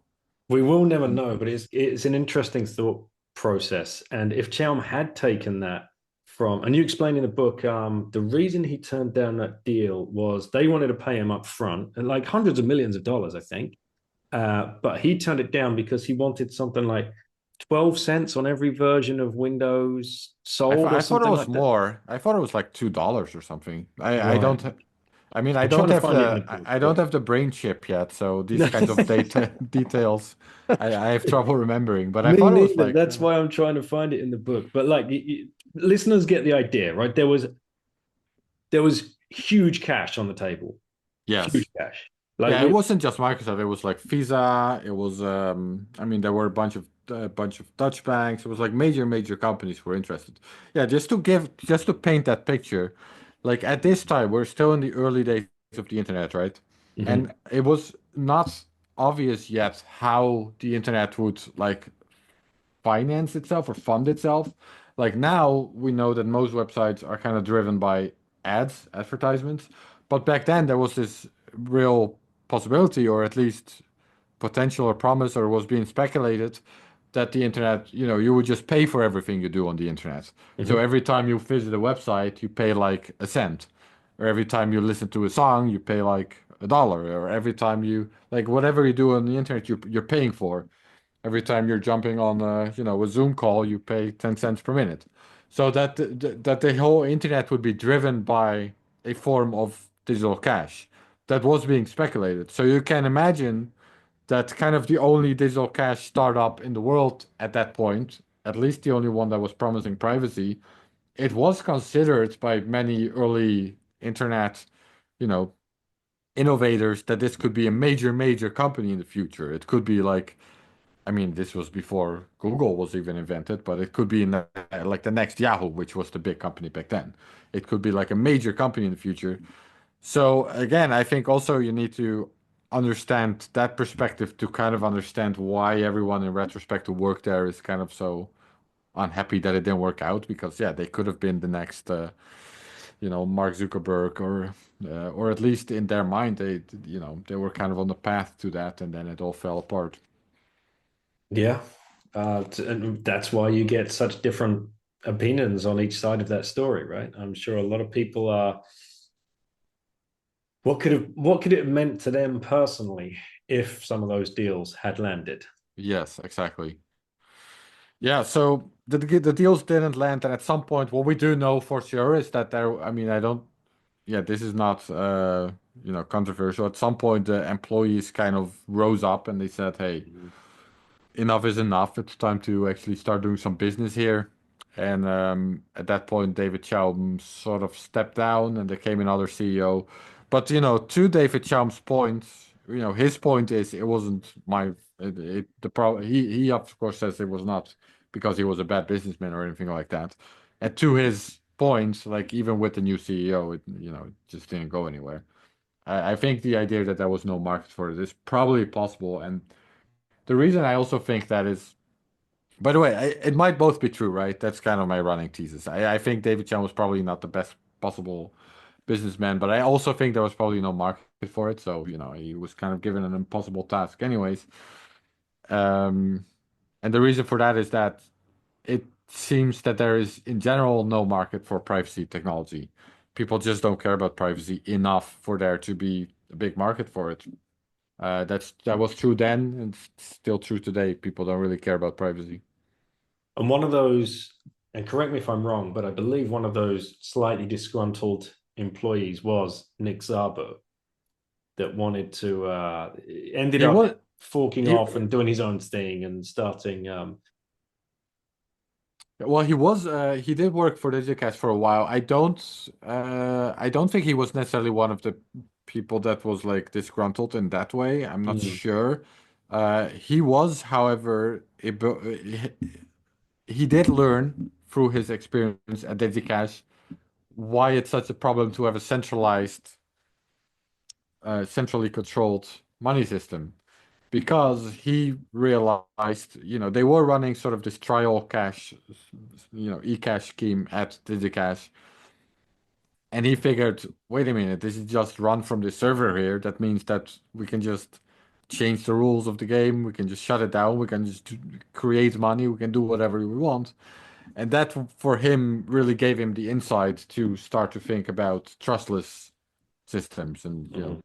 Speaker 1: We will never know, but it's an interesting thought process. And if Chaum had taken that from, and you explain in the book, the reason he turned down that deal was they wanted to pay him up front, and like hundreds of millions of dollars, I think. But he turned it down because he wanted something like 12 cents on every version of Windows sold or
Speaker 2: I thought it
Speaker 1: something
Speaker 2: was
Speaker 1: like that.
Speaker 2: more. I thought it was like $2 or something. I
Speaker 1: Right.
Speaker 2: don't. I mean, I
Speaker 1: I'm trying
Speaker 2: don't
Speaker 1: to
Speaker 2: have
Speaker 1: find it in the
Speaker 2: the
Speaker 1: book,
Speaker 2: I don't
Speaker 1: but
Speaker 2: have the brain chip yet, so these kinds of data details I have trouble remembering. But I
Speaker 1: me
Speaker 2: thought it was
Speaker 1: neither.
Speaker 2: like
Speaker 1: That's why I'm trying to find it in the book. But like, listeners get the idea, right? There was huge cash on the table, huge
Speaker 2: yes,
Speaker 1: cash. Like
Speaker 2: yeah. It
Speaker 1: we,
Speaker 2: wasn't just Microsoft. It was like Visa. It was I mean, there were a bunch of Dutch banks. It was like major companies were interested. Yeah, just to paint that picture, like at this time we're still in the early days of the internet, right?
Speaker 1: Mhm.
Speaker 2: And it was not obvious yet how the internet would like finance itself or fund itself. Like now we know that most websites are kind of driven by advertisements. But back then there was this real possibility, or at least potential or promise, or was being speculated that the internet, you would just pay for everything you do on the internet. So
Speaker 1: Mhm.
Speaker 2: every time you visit a website, you pay like a cent. Or every time you listen to a song, you pay like $1. Or every time you like whatever you do on the internet, you're paying for. Every time you're jumping on a Zoom call, you pay 10 cents per minute. So that the whole internet would be driven by a form of digital cash that was being speculated. So you can imagine that kind of the only digital cash startup in the world at that point, at least the only one that was promising privacy, it was considered by many early internet, you know, innovators that this could be a major company in the future. It could be like, I mean, this was before Google was even invented, but it could be like the next Yahoo, which was the big company back then. It could be like a major company in the future. So again, I think also you need to understand that perspective to kind of understand why everyone in retrospect who worked there is kind of so unhappy that it didn't work out because yeah, they could have been the next Mark Zuckerberg or at least in their mind they were kind of on the path to that and then it all fell apart.
Speaker 1: Yeah. And that's why you get such different opinions on each side of that story, right? I'm sure a lot of people are what could it have meant to them personally if some of those deals had landed?
Speaker 2: Yes, exactly. Yeah, so the deals didn't land, and at some point, what we do know for sure is that there. I mean, I don't. Yeah, this is not controversial. At some point, the employees kind of rose up and they said, "Hey, enough is enough. It's time to actually start doing some business here." And at that point, David Chaum sort of stepped down, and there came another CEO. But to David Chaum's point, his point is it wasn't the problem. He of course says it was not because he was a bad businessman or anything like that. And to his point, like even with the new CEO, it just didn't go anywhere. I think the idea that there was no market for it is probably possible, and the reason I also think that is, by the way, it might both be true, right? That's kind of my running thesis. I think David Chan was probably not the best possible businessman, but I also think there was probably no market for it. So, he was kind of given an impossible task anyways. Um, and the reason for that is that it seems that there is, in general, no market for privacy technology. People just don't care about privacy enough for there to be a big market for it. That was true then, and it's still true today. People don't really care about privacy.
Speaker 1: And one of those, and correct me if I'm wrong, but I believe one of those slightly disgruntled employees was Nick Szabo that wanted to ended
Speaker 2: He
Speaker 1: up
Speaker 2: was
Speaker 1: forking
Speaker 2: he
Speaker 1: off and doing his own thing and starting
Speaker 2: well, he did work for digicash for a while. I don't think he was necessarily one of the people that was like disgruntled in that way. I'm not sure. He was, however, he did learn through his experience at digicash why it's such a problem to have a centrally controlled money system. Because he realized, they were running sort of this trial cash, eCash scheme at digicash. And he figured, wait a minute, this is just run from the server here. That means that we can just change the rules of the game. We can just shut it down. We can just create money. We can do whatever we want. And that for him really gave him the insight to start to think about trustless systems and,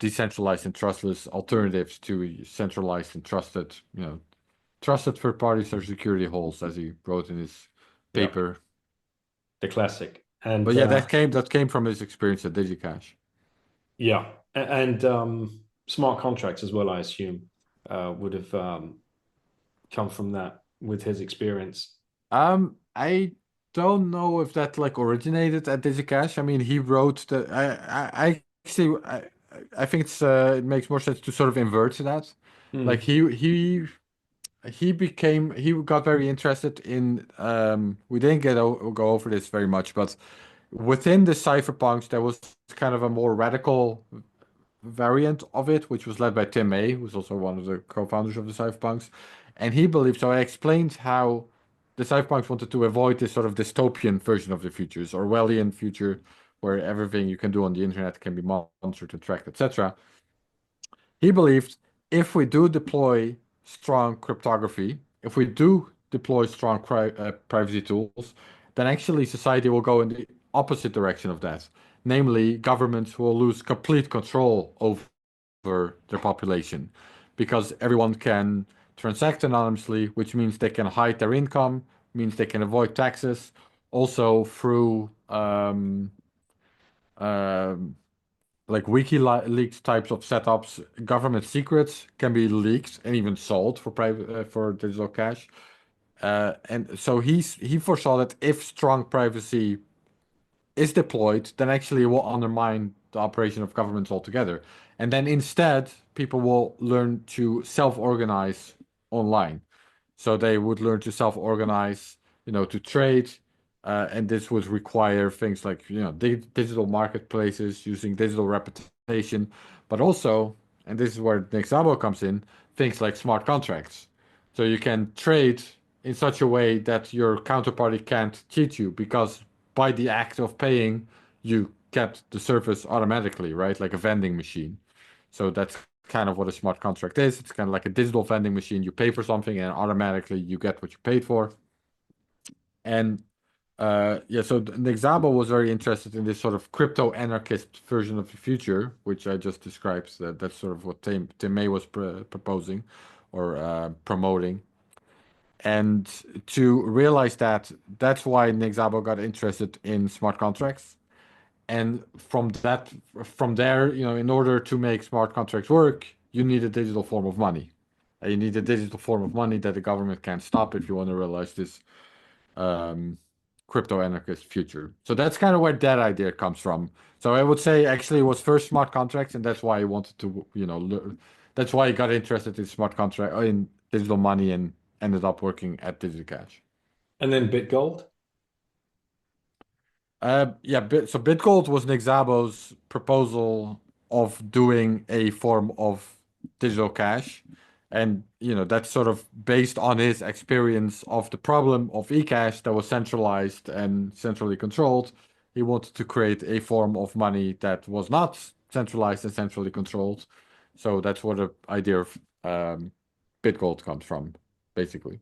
Speaker 2: decentralized and trustless alternatives to centralized and trusted third parties are security holes, as he wrote in his
Speaker 1: yeah,
Speaker 2: paper.
Speaker 1: the classic. And
Speaker 2: But yeah, that came from his experience at digicash.
Speaker 1: yeah, and smart contracts as well, I assume, would have come from that with his experience.
Speaker 2: I don't know if that like originated at digicash. I mean, he wrote that. I actually I think it makes more sense to sort of invert that. Like
Speaker 1: Mm.
Speaker 2: he got very interested in we didn't go over this very much, but within the cypherpunks there was kind of a more radical variant of it, which was led by Tim May, who's also one of the co-founders of the cypherpunks. And he believed, so I explained how the cypherpunks wanted to avoid this sort of dystopian version of the future, this Orwellian future where everything you can do on the internet can be monitored and tracked, etc. He believed if we do deploy strong cryptography, if we do deploy strong privacy tools, then actually society will go in the opposite direction of that. Namely, governments will lose complete control over their population because everyone can transact anonymously, which means they can hide their income, means they can avoid taxes, also through um, like WikiLeaks types of setups, government secrets can be leaked and even sold for private for digital cash. And so he foresaw that if strong privacy is deployed, then actually it will undermine the operation of governments altogether. And then instead, people will learn to self-organize online. So they would learn to self-organize, to trade, and this would require things like, digital marketplaces using digital reputation, but also, and this is where Nick Szabo comes in, things like smart contracts. So you can trade in such a way that your counterparty can't cheat you because by the act of paying, you get the service automatically, right? Like a vending machine. So that's kind of what a smart contract is. It's kind of like a digital vending machine. You pay for something and automatically you get what you paid for. And Yeah, so Nexabo was very interested in this sort of crypto anarchist version of the future, which I just described. That's sort of what Tim May was proposing or promoting. And to realize that, that's why Nexabo got interested in smart contracts. And from there, in order to make smart contracts work, you need a digital form of money. You need a digital form of money that the government can't stop if you want to realize this um, crypto anarchist future. So that's kind of where that idea comes from. So I would say actually it was first smart contracts, and that's why he wanted to, that's why he got interested in smart contract in digital money and ended up working at digicash.
Speaker 1: And then BitGold.
Speaker 2: Yeah, so Bitgold was Nick Szabo's proposal of doing a form of digital cash. And, that's sort of based on his experience of the problem of eCash that was centralized and centrally controlled. He wanted to create a form of money that was not centralized and centrally controlled. So that's where the idea of Bitgold comes from, basically.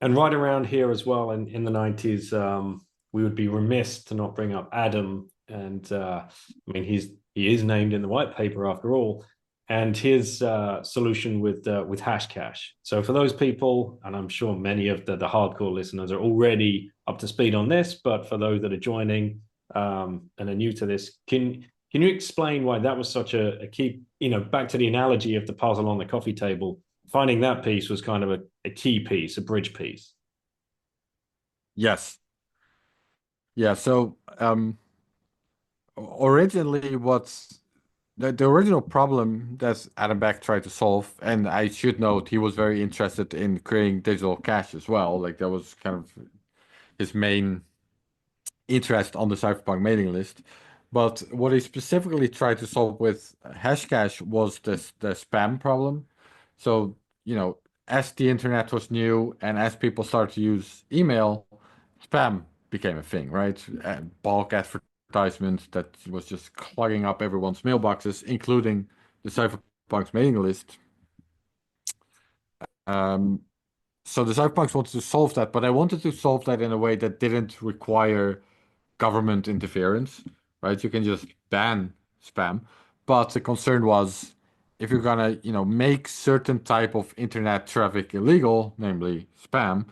Speaker 1: And right around here as well in the 90s, we would be remiss to not bring up Adam. And I mean, he is named in the white paper after all, and his solution with hashcash. So for those people, and I'm sure many of the hardcore listeners are already up to speed on this, but for those that are joining and are new to this, can you explain why that was such a key, back to the analogy of the puzzle on the coffee table, finding that piece was kind of a key piece, a bridge piece.
Speaker 2: Yes. Yeah. So originally, what's the original problem that Adam Back tried to solve, and I should note he was very interested in creating digital cash as well. Like that was kind of his main interest on the cypherpunk mailing list. But what he specifically tried to solve with hashcash was the spam problem. So, as the internet was new and as people started to use email, spam became a thing, right? Bulk advertisements that was just clogging up everyone's mailboxes, including the cypherpunks mailing list. Um, so the cypherpunks wanted to solve that, but I wanted to solve that in a way that didn't require government interference, right? You can just ban spam. But the concern was if you're gonna, make certain type of internet traffic illegal, namely spam,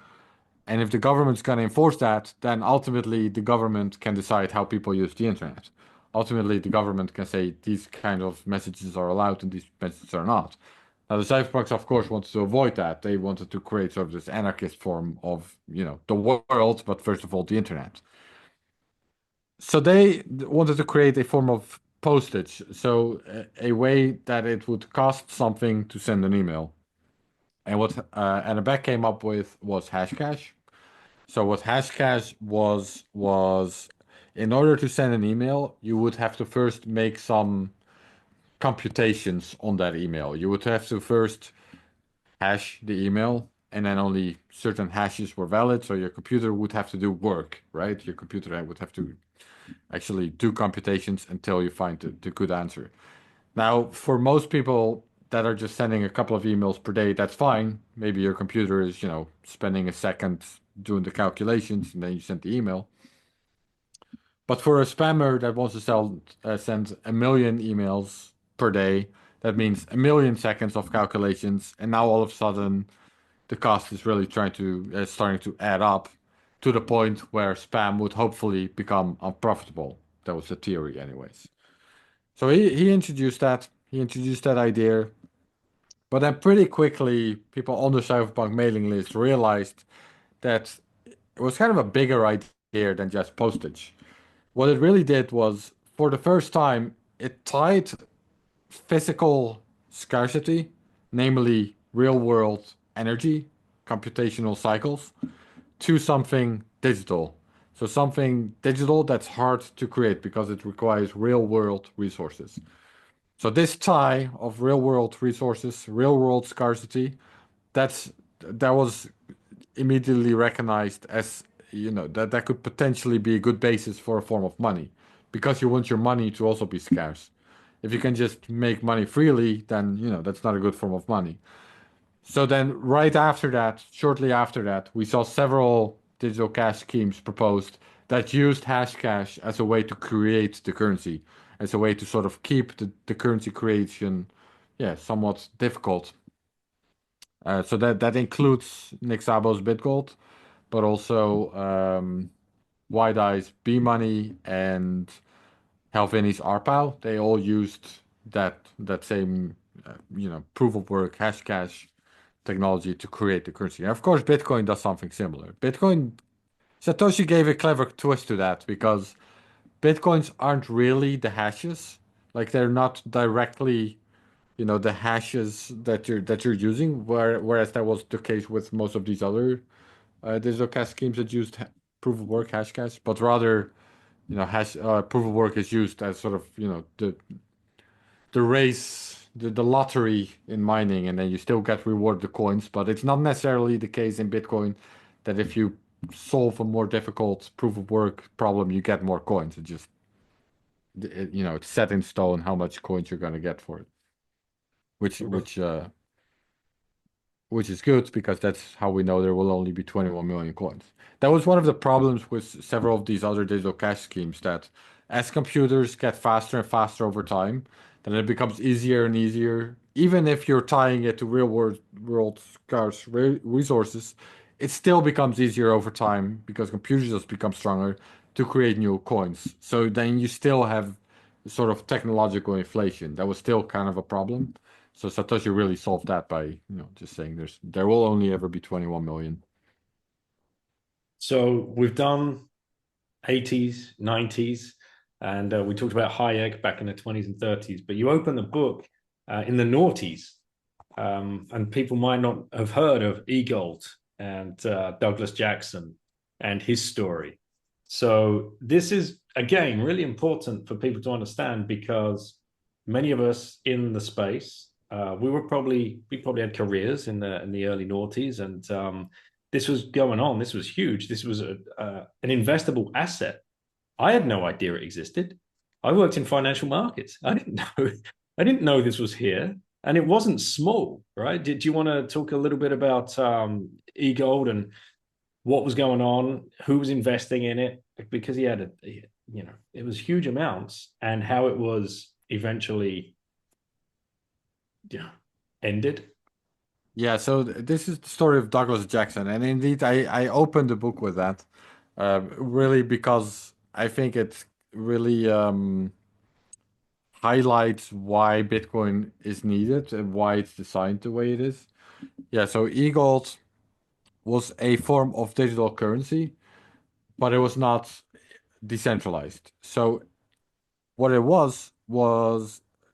Speaker 2: and if the government's gonna enforce that, then ultimately the government can decide how people use the internet. Ultimately, the government can say these kind of messages are allowed and these messages are not. Now, the cypherpunks, of course, wanted to avoid that. They wanted to create sort of this anarchist form of, the world, but first of all, the internet. So they wanted to create a form of postage, so a way that it would cost something to send an email. And what Annabeth came up with was hashcash. So what hashcash was in order to send an email, you would have to first make some computations on that email. You would have to first hash the email, and then only certain hashes were valid. So your computer would have to do work, right? Your computer would have to actually do computations until you find the good answer. Now, for most people that are just sending a couple of emails per day, that's fine. Maybe your computer is, spending a second doing the calculations and then you send the email. But for a spammer that wants to send a million emails per day, that means a million seconds of calculations. And now all of a sudden, the cost is really starting to add up to the point where spam would hopefully become unprofitable. That was the theory, anyways. So he introduced that. He introduced that idea. But then pretty quickly, people on the cypherpunk mailing list realized that it was kind of a bigger idea than just postage. What it really did was, for the first time, it tied physical scarcity, namely real world energy, computational cycles, to something digital. So something digital that's hard to create because it requires real world resources. So this tie of real world resources, real world scarcity, that was immediately recognized as, that could potentially be a good basis for a form of money, because you want your money to also be scarce. If you can just make money freely, then that's not a good form of money. So then right after that, shortly after that, we saw several digital cash schemes proposed that used hashcash as a way to create the currency, as a way to sort of keep the currency creation, yeah, somewhat difficult. So that includes Nick Szabo's Bitgold, but also White Eye's B Money and Helvini's RPow. They all used that same proof of work hashcash technology to create the currency. And of course, Bitcoin does something similar. Satoshi gave a clever twist to that because Bitcoins aren't really the hashes. Like they're not directly, the hashes that you're using. Whereas that was the case with most of these other digital cash schemes that used proof of work hashcash, but rather, hash proof of work is used as sort of, the race, the lottery in mining, and then you still get rewarded the coins. But it's not necessarily the case in Bitcoin that if you solve a more difficult proof of work problem, you get more coins. It just, it's set in stone how much coins you're going to get for it, which
Speaker 1: Mhm.
Speaker 2: which is good because that's how we know there will only be 21 million coins. That was one of the problems with several of these other digital cash schemes, that as computers get faster and faster over time, then it becomes easier and easier. Even if you're tying it to world scarce resources, it still becomes easier over time because computers just become stronger to create new coins. So then you still have sort of technological inflation. That was still kind of a problem. So Satoshi really solved that by, just saying there will only ever be 21 million.
Speaker 1: So we've done 80s, 90s, and we talked about Hayek back in the 20s and 30s. But you open the book in the noughties, and people might not have heard of Egold and Douglas Jackson and his story. So this is, again, really important for people to understand because many of us in the space, we probably had careers in the early noughties, and this was going on. This was huge. This was an investable asset. I had no idea it existed. I worked in financial markets. I didn't know this was here, and it wasn't small, right? Did you want to talk a little bit about eGold and what was going on, who was investing in it? Because he had it was huge amounts, and how it was eventually, ended.
Speaker 2: Yeah, so this is the story of Douglas Jackson. And indeed, I opened the book with that, really because I think it really highlights why Bitcoin is needed and why it's designed the way it is. Yeah, so eGold was a form of digital currency, but it was not decentralized. So what it was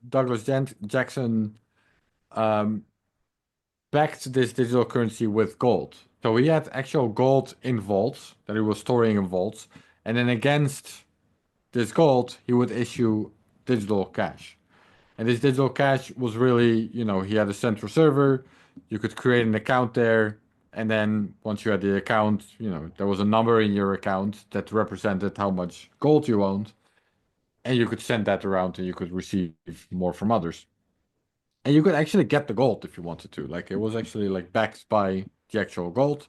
Speaker 2: Douglas Jackson um, backed this digital currency with gold. So he had actual gold in vaults that he was storing in vaults, and then against this gold, he would issue digital cash. And this digital cash was really, he had a central server. You could create an account there, and then once you had the account, there was a number in your account that represented how much gold you owned, and you could send that around and you could receive more from others. And you could actually get the gold if you wanted to. Like it was actually like backed by the actual gold.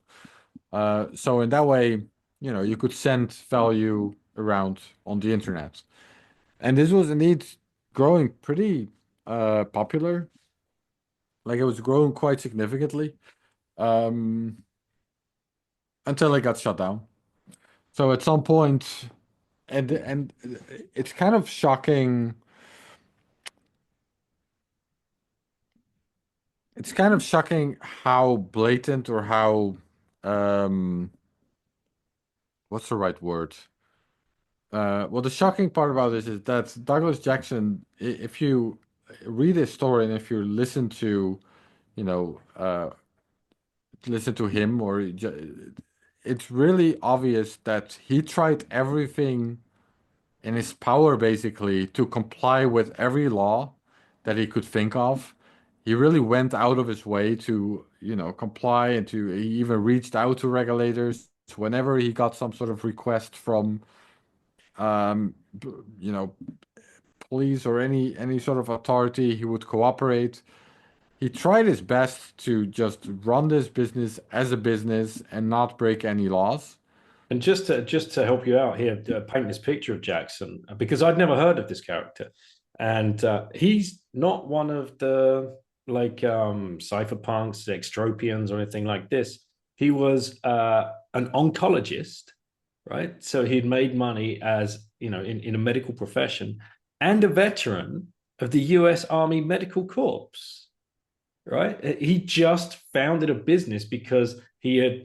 Speaker 2: So in that way, you could send value around on the internet. And this was indeed growing pretty popular. Like it was growing quite significantly um, until it got shut down. So at some point, and it's kind of shocking. It's kind of shocking how blatant or how um, what's the right word? Well, the shocking part about this is that Douglas Jackson, if you read his story and if you listen to, you know, uh, listen to him, it's really obvious that he tried everything in his power basically to comply with every law that he could think of. He really went out of his way to, comply, and he even reached out to regulators whenever he got some sort of request from, um, you know, police or any sort of authority. He would cooperate. He tried his best to just run this business as a business and not break any laws.
Speaker 1: And just to help you out here, paint this picture of Jackson, because I'd never heard of this character, and he's not one of the like cypherpunks, extropians, or anything like this. He was an oncologist, right? So he'd made money as in a medical profession, and a veteran of the U.S. Army Medical Corps, right? He just founded a business because he had,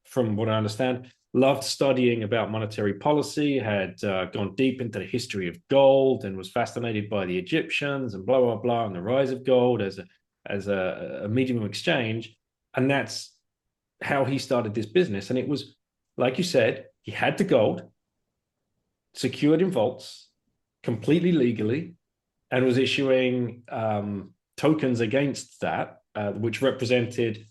Speaker 1: from what I understand, loved studying about monetary policy, had gone deep into the history of gold, and was fascinated by the Egyptians and blah blah blah, and the rise of gold as a medium of exchange, and that's how he started this business. And it was, like you said, he had the gold secured in vaults, completely legally, and was issuing tokens against that, which represented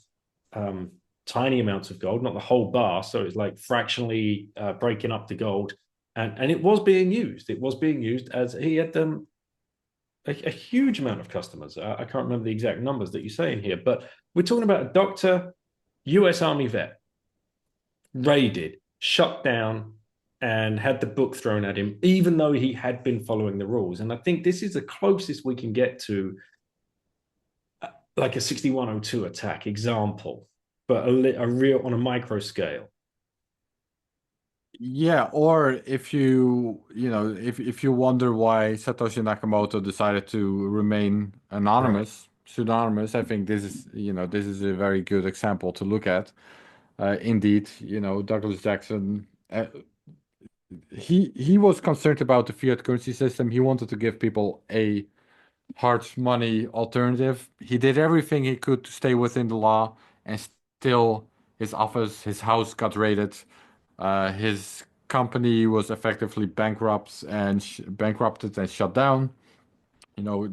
Speaker 1: tiny amounts of gold, not the whole bar. So it's like fractionally breaking up the gold, and it was being used. It was being used as he had a huge amount of customers. I can't remember the exact numbers that you're saying here, but we're talking about a doctor, U.S. Army vet, raided, shut down, and had the book thrown at him, even though he had been following the rules. And I think this is the closest we can get to like a 6102 attack example, but a real on a micro scale.
Speaker 2: Yeah, or if if you wonder why Satoshi Nakamoto decided to remain
Speaker 1: Right.
Speaker 2: pseudonymous, I think this is a very good example to look at. Indeed, Douglas Jackson, he was concerned about the fiat currency system. He wanted to give people a hard money alternative. He did everything he could to stay within the law, and still his house got raided. His company was effectively bankrupted and shut down. You know,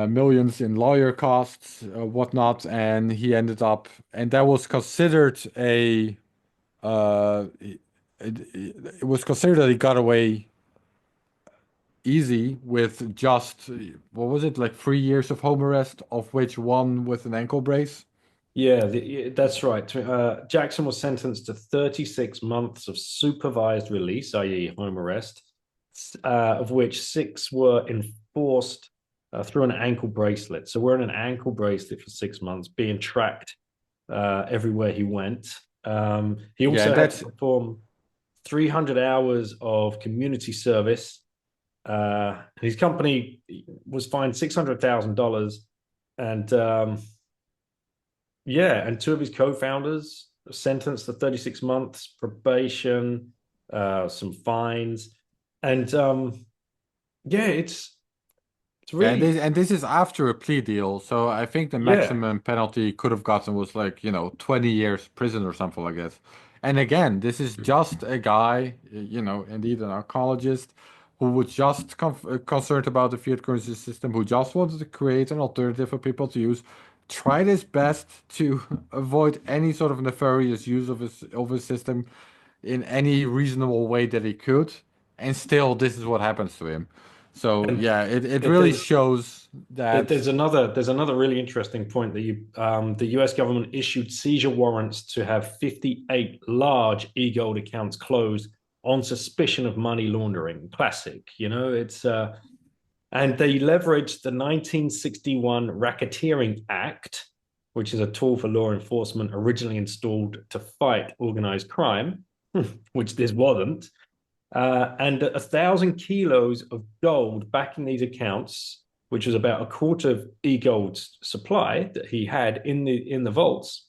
Speaker 2: millions in lawyer costs, whatnot, and he ended up, and that was considered it was considered that he got away easy with just what was it, like 3 years of home arrest, of which one with an ankle brace.
Speaker 1: Yeah, that's right. Jackson was sentenced to 36 months of supervised release, i.e., home arrest, of which 6 were enforced through an ankle bracelet. So wearing an ankle bracelet for 6 months, being tracked everywhere he went. He
Speaker 2: Yeah,
Speaker 1: also
Speaker 2: and
Speaker 1: had to
Speaker 2: that's
Speaker 1: perform 300 hours of community service. His company was fined $600,000, and yeah, and 2 of his co-founders sentenced to 36 months probation, some fines, and yeah, it's
Speaker 2: yeah, and
Speaker 1: really
Speaker 2: this is after a plea deal, so I think the
Speaker 1: yeah.
Speaker 2: maximum penalty could have gotten was like 20 years prison or something like that. And again, this is just a guy, indeed an oncologist, who was just concerned about the fiat currency system, who just wanted to create an alternative for people to use, tried his best to avoid any sort of nefarious use of his system in any reasonable way that he could, and still this is what happens to him. So
Speaker 1: And
Speaker 2: yeah, it
Speaker 1: it,
Speaker 2: really
Speaker 1: there's
Speaker 2: shows that.
Speaker 1: there's another really interesting point that the U.S. government issued seizure warrants to have 58 large e-gold accounts closed on suspicion of money laundering. Classic, it's and they leveraged the 1961 Racketeering Act, which is a tool for law enforcement originally installed to fight organized crime, which this wasn't, and 1,000 kilos of gold backing these accounts, which was about a quarter of e-gold's supply that he had in the vaults,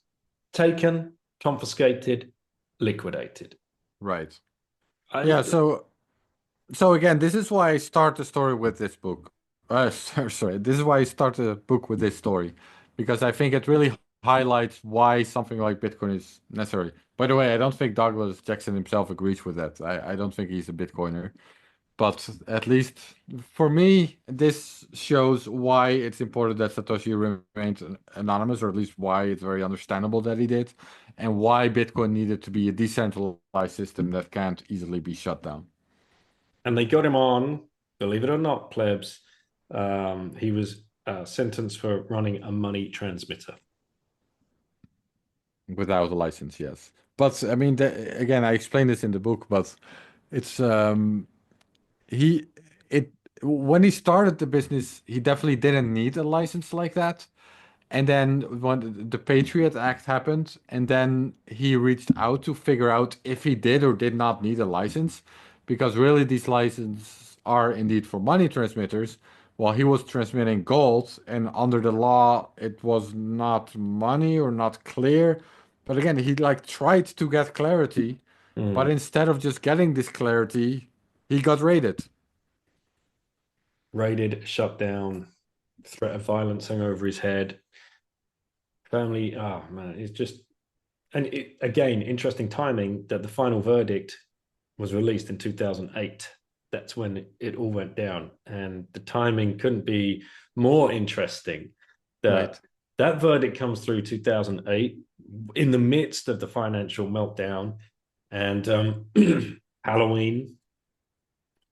Speaker 1: taken, confiscated, liquidated.
Speaker 2: Right. Yeah,
Speaker 1: I,
Speaker 2: so again, this is why I start the story with this book. Sorry, this is why I start the book with this story, because I think it really highlights why something like Bitcoin is necessary. By the way, I don't think Douglas Jackson himself agrees with that. I don't think he's a Bitcoiner. But at least for me, this shows why it's important that Satoshi remained anonymous, or at least why it's very understandable that he did, and why Bitcoin needed to be a decentralized system that can't easily be shut down
Speaker 1: and they got him on, believe it or not, plebs. He was sentenced for running a money transmitter.
Speaker 2: without a license. Yes. but I mean, again, I explained this in the book, but it's he it when he started the business, he definitely didn't need a license like that. And then when the Patriot Act happened, and then he reached out to figure out if he did or did not need a license, because really these licenses are indeed for money transmitters. While he was transmitting gold, and under the law, it was not money or not clear. But again, he like tried to get clarity, but
Speaker 1: Mm.
Speaker 2: instead of just getting this clarity, he got raided.
Speaker 1: Raided, shut down, threat of violence hung over his head. Family, oh man, it's just, and again, interesting timing that the final verdict was released in 2008. That's when it all went down. And the timing couldn't be more interesting that
Speaker 2: Right.
Speaker 1: that verdict comes through 2008 in the midst of the financial meltdown. And Halloween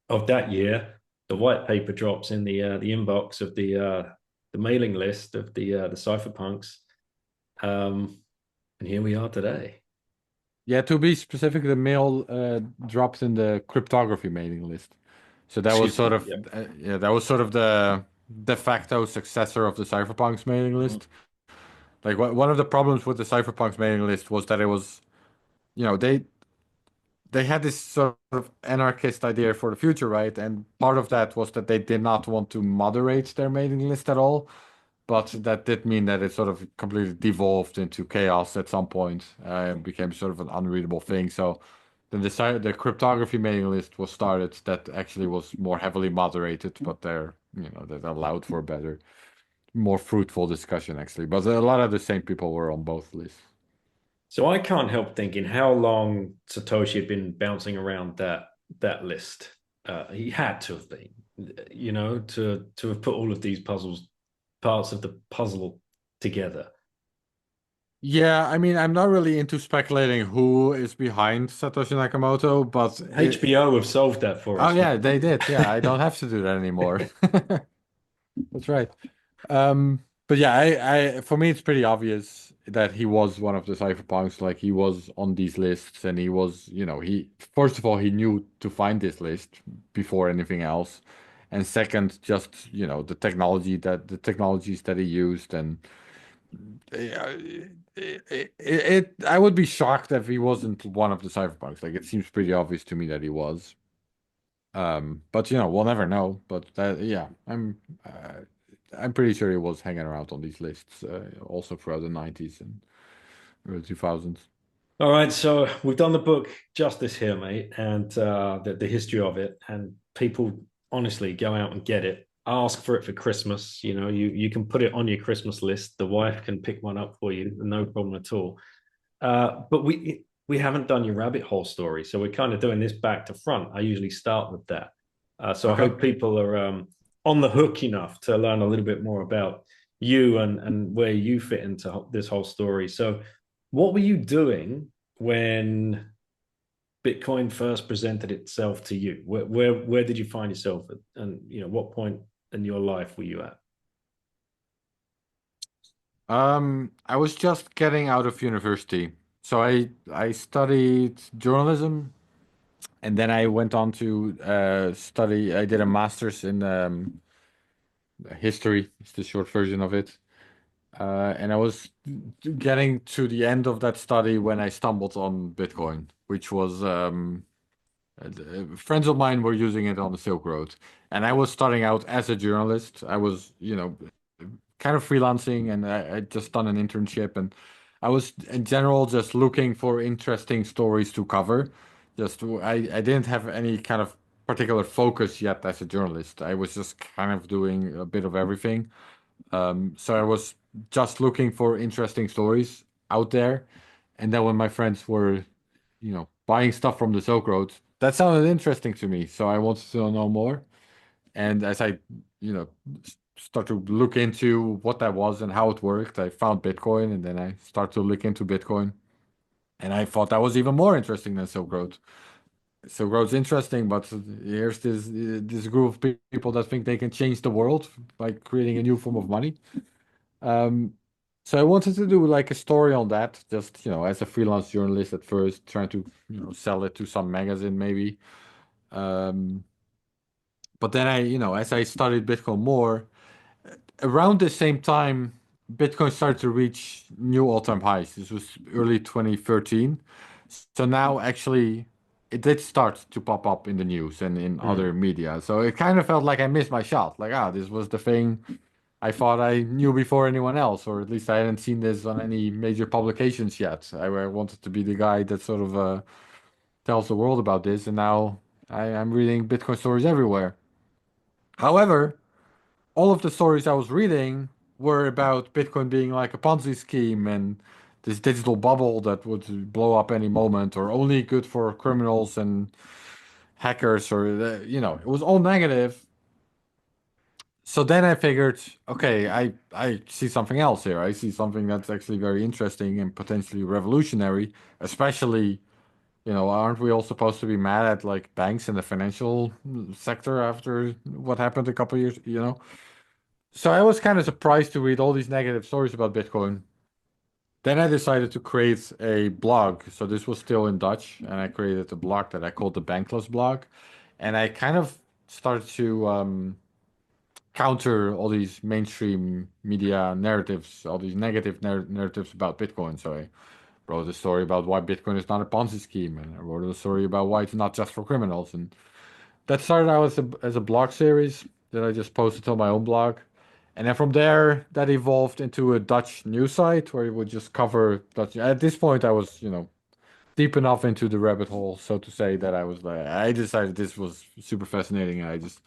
Speaker 1: of that year, the white paper drops in the inbox of the mailing list of the cypherpunks. And here we are today.
Speaker 2: Yeah, to be specific, the mail dropped in the cryptography mailing list. So that was
Speaker 1: Excuse
Speaker 2: sort
Speaker 1: me.
Speaker 2: of
Speaker 1: Yeah.
Speaker 2: yeah, that was sort of the de facto successor of the cypherpunks mailing
Speaker 1: Mm-hmm.
Speaker 2: list. Like one of the problems with the cypherpunks mailing list was that it was, they had this sort of anarchist idea for the future, right? And part of that was that they did not want to moderate their mailing list at all. But that did mean that it sort of completely devolved into chaos at some point, and became sort of an unreadable thing. So then the cryptography mailing list was started that actually was more heavily moderated, but that allowed for a better, more fruitful discussion actually. But a lot of the same people were on both lists.
Speaker 1: So I can't help thinking how long Satoshi had been bouncing around that list. He had to have been, to have put all of these parts of the puzzle together.
Speaker 2: Yeah, I mean, I'm not really into speculating who is behind Satoshi Nakamoto, but
Speaker 1: HBO have solved that for
Speaker 2: oh
Speaker 1: us,
Speaker 2: yeah, they did. Yeah, I
Speaker 1: man.
Speaker 2: don't have to do that anymore. That's right. But yeah, for me it's pretty obvious that he was one of the cypherpunks. Like he was on these lists, and he was, he first of all he knew to find this list before anything else, and second, just the technologies that he used, and I would be shocked if he wasn't one of the cypherpunks. Like it seems pretty obvious to me that he was. But we'll never know. But yeah, I'm pretty sure he was hanging around on these lists also throughout the 90s and early 2000s.
Speaker 1: All right, so we've done the book justice here, mate, and the history of it. And people honestly go out and get it. Ask for it for Christmas. You can put it on your Christmas list. The wife can pick one up for you, no problem at all. But we haven't done your rabbit hole story, so we're kind of doing this back to front. I usually start with that. So I
Speaker 2: Okay.
Speaker 1: hope people are on the hook enough to learn a little bit more about you and where you fit into this whole story. So, what were you doing when Bitcoin first presented itself to you? Where did you find yourself at, and what point in your life were you at?
Speaker 2: I was just getting out of university. So I studied journalism, and then I went on to study. I did a master's in history. It's the short version of it. And I was getting to the end of that study when I stumbled on Bitcoin, which was friends of mine were using it on the Silk Road. And I was starting out as a journalist. I was, kind of freelancing, and I'd just done an internship, and I was in general just looking for interesting stories to cover. I didn't have any kind of particular focus yet as a journalist. I was just kind of doing a bit of everything. So I was just looking for interesting stories out there. And then when my friends were, buying stuff from the Silk Road, that sounded interesting to me. So I wanted to know more. And as I, you know, start to look into what that was and how it worked, I found Bitcoin, and then I started to look into Bitcoin. And I thought that was even more interesting than Silk Road. Silk Road's interesting, but here's this group of people that think they can change the world by creating a new form of money. Um, So I wanted to do like a story on that, just, as a freelance journalist at first, trying to, sell it to some magazine maybe. Um, but then as I studied Bitcoin more, around the same time, Bitcoin started to reach new all-time highs. This was early 2013. So now actually it did start to pop up in the news and in other media. So it kind of felt like I missed my shot. Like, this was the thing I thought I knew before anyone else, or at least I hadn't seen this on any major publications yet. I wanted to be the guy that sort of tells the world about this, and now I'm reading Bitcoin stories everywhere. However, all of the stories I was reading were about Bitcoin being like a Ponzi scheme and this digital bubble that would blow up any moment, or only good for criminals and hackers, or it was all negative. So then I figured, okay, I see something else here. I see something that's actually very interesting and potentially revolutionary, especially, aren't we all supposed to be mad at like banks and the financial sector after what happened a couple years? So I was kind of surprised to read all these negative stories about Bitcoin. Then I decided to create a blog. So this was still in Dutch, and I created a blog that I called the Bankless blog. And I kind of started to counter all these mainstream media narratives, all these negative narratives about Bitcoin. So I wrote a story about why Bitcoin is not a Ponzi scheme, and I wrote a story about why it's not just for criminals. And that started out as a blog series that I just posted on my own blog. And then from there, that evolved into a Dutch news site where it would just cover Dutch. At this point, I was, deep enough into the rabbit hole, so to say, that I was like, I decided this was super fascinating, and I just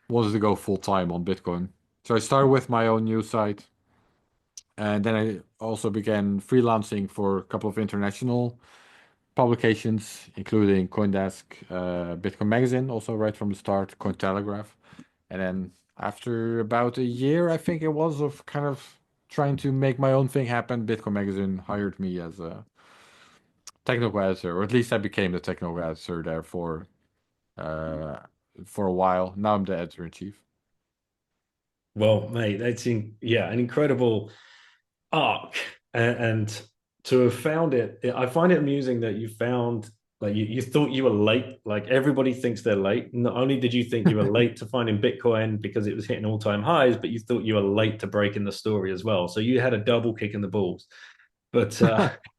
Speaker 2: wanted to go full time on Bitcoin. So I started with my own news site, and then I also began freelancing for a couple of international publications, including CoinDesk, Bitcoin Magazine, also right from the start, Cointelegraph. And then after about a year, I think it was, of kind of trying to make my own thing happen, Bitcoin Magazine hired me as a technical editor, or at least I became the technical editor there uh, for a while. Now I'm the editor in chief.
Speaker 1: Well, mate, an incredible arc, and to have found it, I find it amusing that you found, like, you thought you were late. Like, everybody thinks they're late. Not only did you think you were late to finding Bitcoin because it was hitting all-time highs, but you thought you were late to breaking the story as well. So you had a double kick in the balls. But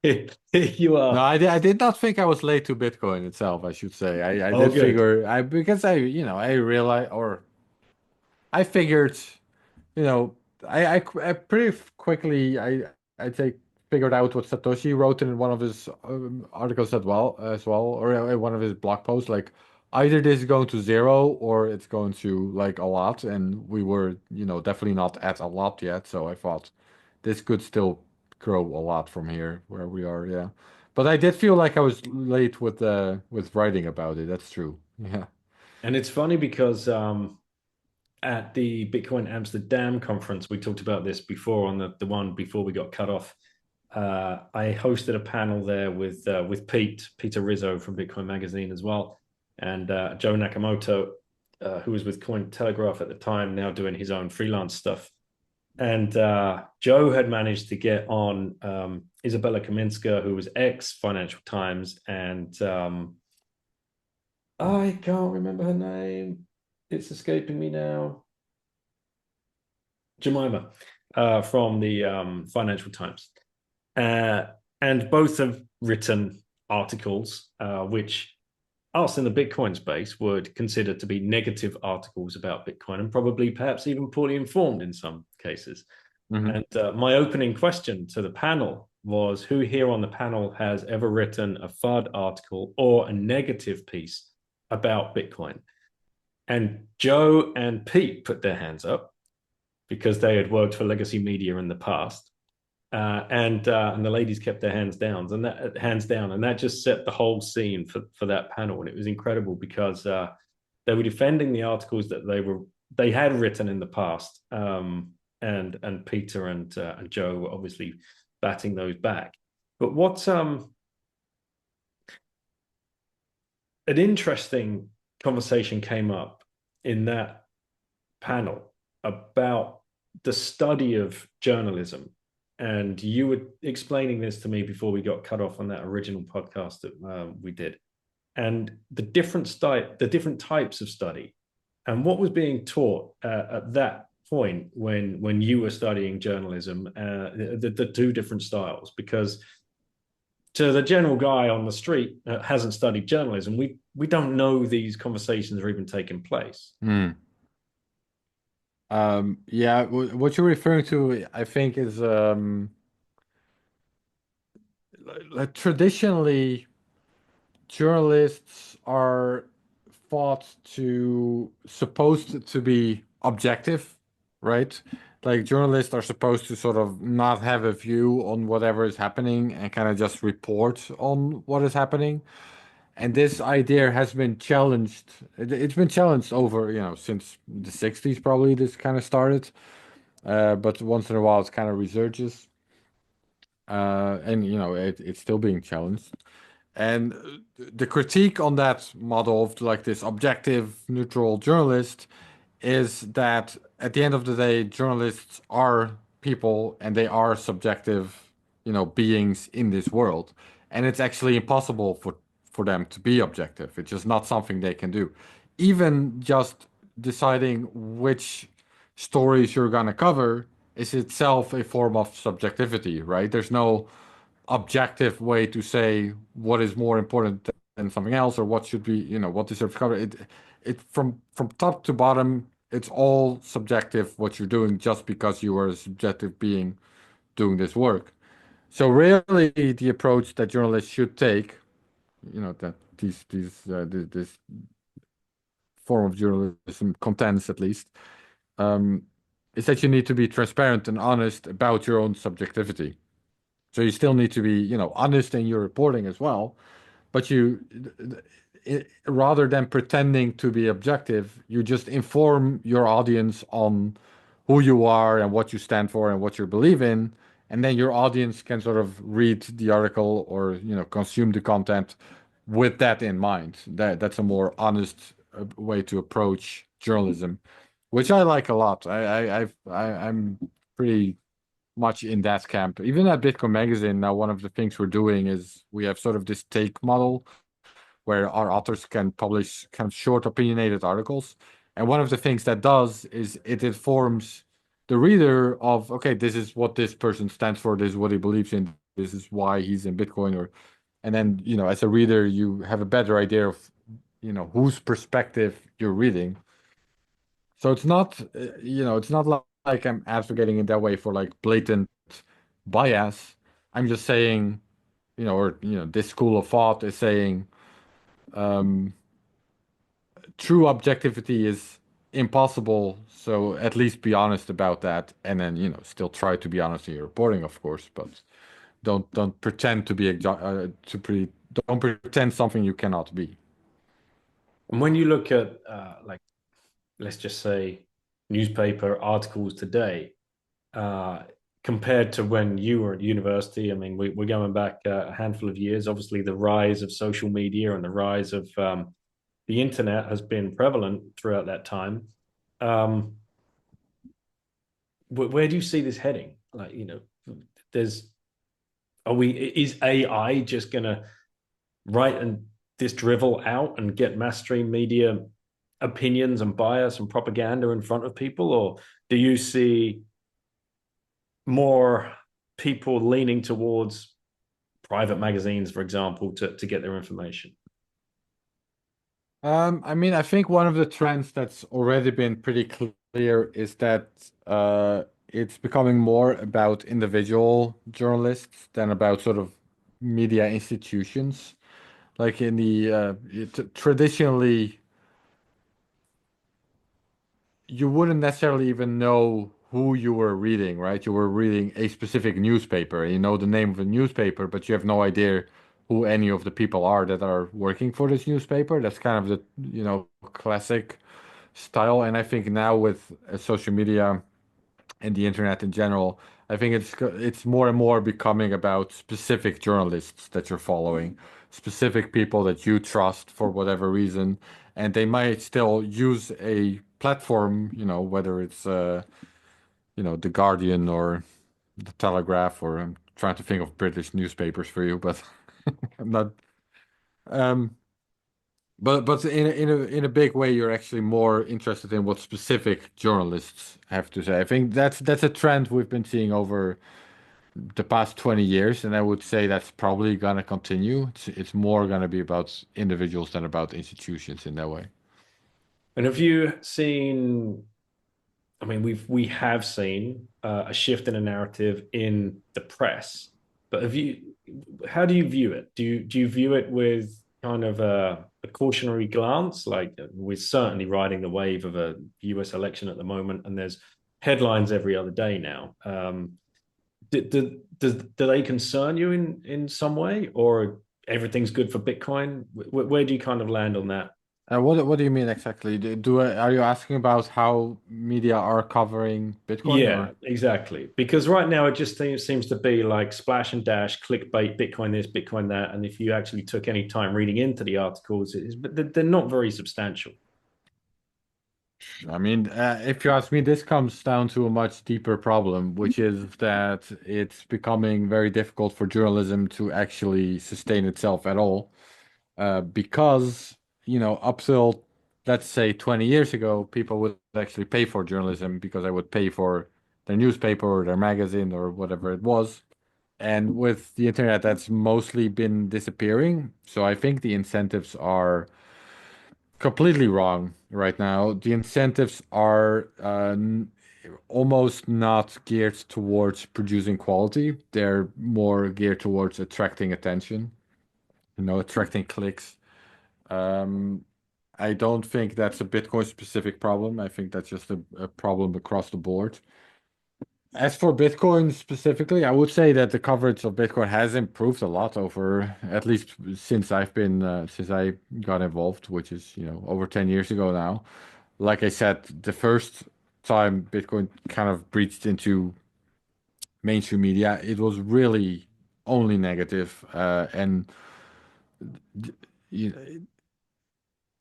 Speaker 1: you
Speaker 2: No,
Speaker 1: are.
Speaker 2: I did not think I was late to Bitcoin itself, I should say. I
Speaker 1: Oh,
Speaker 2: did
Speaker 1: good.
Speaker 2: figure, because I realized, or I figured, you know, I pretty quickly I take figured out what Satoshi wrote in one of his articles as well, or one of his blog posts. Like, either this is going to zero or it's going to like a lot, and we were, definitely not at a lot yet. So I thought this could still grow a lot from here where we are. Yeah, but I did feel like I was late with writing about it. That's true. Yeah.
Speaker 1: And it's funny because at the Bitcoin Amsterdam conference, we talked about this before on the one before we got cut off. I hosted a panel there with Peter Rizzo from Bitcoin Magazine as well, and Joe Nakamoto, who was with Cointelegraph at the time, now doing his own freelance stuff. And Joe had managed to get on Isabella Kaminska, who was ex Financial Times, and I can't remember her name. It's escaping me now. Jemima from the Financial Times. Uh, and both have written articles which us in the Bitcoin space would consider to be negative articles about Bitcoin, and probably perhaps even poorly informed in some cases.
Speaker 2: Mhm.
Speaker 1: And my opening question to the panel was, who here on the panel has ever written a FUD article or a negative piece about Bitcoin? And Joe and Pete put their hands up because they had worked for legacy media in the past. And the ladies kept their hands down, and that just set the whole scene for that panel. And it was incredible because they were defending the articles that they had written in the past, and Peter and Joe were obviously batting those back. But what's an interesting conversation came up in that panel about the study of journalism and you were explaining this to me before we got cut off on that original podcast that we did, and the different types of study, and what was being taught at that point when you were studying journalism, the two different styles, because to the general guy on the street that hasn't studied journalism, we don't know these conversations are even taking place.
Speaker 2: Hmm. Yeah, what you're referring to, I think, is like traditionally journalists are thought to supposed to be objective, right? Like journalists are supposed to sort of not have a view on whatever is happening and kind of just report on what is happening. And this idea has been challenged. It's been challenged over, since the 60s probably this kind of started. But once in a while it kind of resurges. And it's still being challenged. And the critique on that model of like this objective, neutral journalist is that at the end of the day, journalists are people and they are subjective, beings in this world. And it's actually impossible for them to be objective. It's just not something they can do. Even just deciding which stories you're gonna cover is itself a form of subjectivity, right? There's no objective way to say what is more important than something else or what should be, what deserves cover. It from top to bottom, it's all subjective what you're doing just because you are a subjective being doing this work. So really, the approach that journalists should take, that this form of journalism contends at least, um, is that you need to be transparent and honest about your own subjectivity. So you still need to be, honest in your reporting as well, but rather than pretending to be objective, you just inform your audience on who you are and what you stand for and what you believe in, and then your audience can sort of read the article or, consume the content with that in mind. That's a more honest way to approach journalism, which I like a lot. I'm pretty much in that camp. Even at Bitcoin Magazine, now one of the things we're doing is we have sort of this take model where our authors can publish kind of short opinionated articles. And one of the things that does is it informs the reader of, okay, this is what this person stands for, this is what he believes in, this is why he's in Bitcoin, or and then, as a reader, you have a better idea of, whose perspective you're reading. So it's not like I'm advocating in that way for like blatant bias. I'm just saying, this school of thought is saying um, true objectivity is impossible. So at least be honest about that, and then still try to be honest in your reporting, of course, but don't pretend to be don't pretend something you cannot be.
Speaker 1: And when you look at like, let's just say, newspaper articles today, uh, compared to when you were at university. I mean, we're going back a handful of years. Obviously, the rise of social media and the rise of the internet has been prevalent throughout that time. Um, where do you see this heading? Like, there's is AI just gonna write and this drivel out and get mass stream media opinions and bias and propaganda in front of people, or do you see more people leaning towards private magazines, for example, to get their information?
Speaker 2: I mean, I think one of the trends that's already been pretty clear is that it's becoming more about individual journalists than about sort of media institutions. Like in the traditionally, you wouldn't necessarily even know who you were reading, right? You were reading a specific newspaper. You know the name of the newspaper, but you have no idea who any of the people are that are working for this newspaper. That's kind of the, classic style. And I think now with social media and the internet in general, I think it's more and more becoming about specific journalists that you're following, specific people that you trust for whatever reason, and they might still use a platform, whether it's the Guardian or the Telegraph, or I'm trying to think of British newspapers for you, but I'm not. Um, but in a big way, you're actually more interested in what specific journalists have to say. I think that's a trend we've been seeing over the past 20 years, and I would say that's probably gonna continue. It's more gonna be about individuals than about institutions in that way.
Speaker 1: And have you seen? I mean, we have seen a shift in a narrative in the press, but have you? How do you view it? Do you view it with kind of a cautionary glance? Like we're certainly riding the wave of a U.S. election at the moment, and there's headlines every other day now. Do they concern you in some way, or everything's good for Bitcoin? Where do you kind of land on that?
Speaker 2: What do you mean exactly? Are you asking about how media are covering Bitcoin,
Speaker 1: Yeah,
Speaker 2: or?
Speaker 1: exactly. Because right now it just seems to be like splash and dash, clickbait, Bitcoin this, Bitcoin that. And if you actually took any time reading into the articles, but they're not very substantial.
Speaker 2: I mean, if you ask me, this comes down to a much deeper problem, which is that it's becoming very difficult for journalism to actually sustain itself at all. Because, up till, let's say, 20 years ago, people would actually pay for journalism because I would pay for their newspaper or their magazine or whatever it was. And with the internet, that's mostly been disappearing. So I think the incentives are completely wrong right now. The incentives are almost not geared towards producing quality. They're more geared towards attracting attention, attracting clicks. Um, I don't think that's a Bitcoin specific problem. I think that's just a problem across the board. As for Bitcoin specifically, I would say that the coverage of Bitcoin has improved a lot over, at least since I got involved, which is, over 10 years ago now. Like I said, the first time Bitcoin kind of breached into mainstream media, it was really only negative. You know,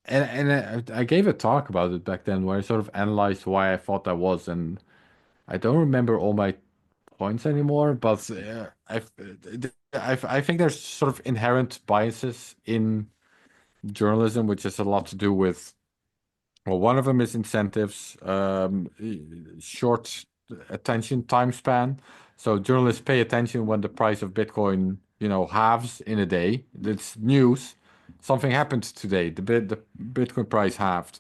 Speaker 2: and I gave a talk about it back then where I sort of analyzed why I thought that was, and I don't remember all my points anymore, but I think there's sort of inherent biases in journalism, which has a lot to do with, well, one of them is incentives, short attention time span. So journalists pay attention when the price of Bitcoin, halves in a day. It's news. Something happened today. The Bitcoin price halved.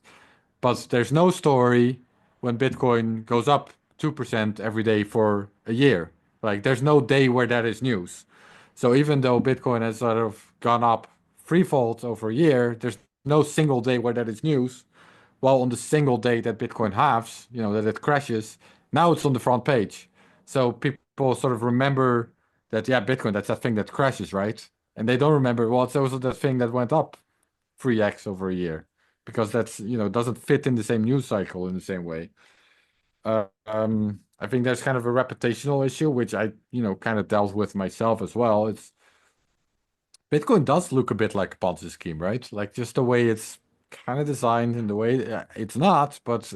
Speaker 2: But there's no story when Bitcoin goes up 2% every day for a year. Like there's no day where that is news. So even though Bitcoin has sort of gone up threefold over a year, there's no single day where that is news. While on the single day that Bitcoin halves, that it crashes, now it's on the front page. So people sort of remember that, yeah, Bitcoin, that's that thing that crashes, right? And they don't remember, well, it's also the thing that went up 3x over a year because that's, doesn't fit in the same news cycle in the same way. I think there's kind of a reputational issue, which I, kind of dealt with myself as well. It's Bitcoin does look a bit like a Ponzi scheme, right? Like just the way it's kind of designed and the way it's not, but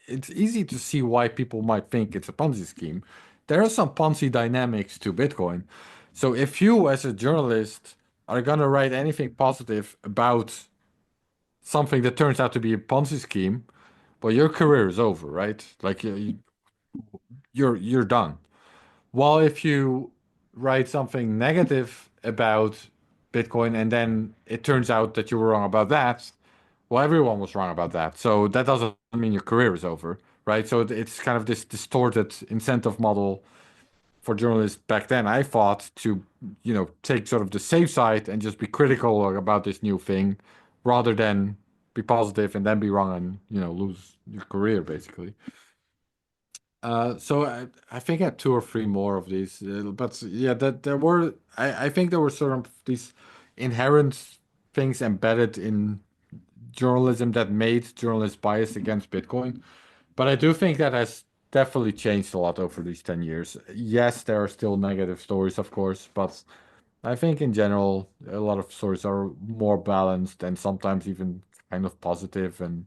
Speaker 2: it's easy to see why people might think it's a Ponzi scheme. There are some Ponzi dynamics to Bitcoin. So if you as a journalist are gonna write anything positive about something that turns out to be a Ponzi scheme, well, your career is over, right? Like you're done. Well, if you write something negative about Bitcoin and then it turns out that you were wrong about that, well, everyone was wrong about that. So that doesn't mean your career is over, right? So it's kind of this distorted incentive model for journalists back then, I thought, to, take sort of the safe side and just be critical about this new thing rather than be positive and then be wrong and, lose your career, basically. So I think I had two or three more of these, but yeah, that there were. I think there were sort of these inherent things embedded in journalism that made journalists biased against Bitcoin. But I do think that has definitely changed a lot over these 10 years. Yes, there are still negative stories, of course, but I think in general, a lot of stories are more balanced and sometimes even kind of positive, and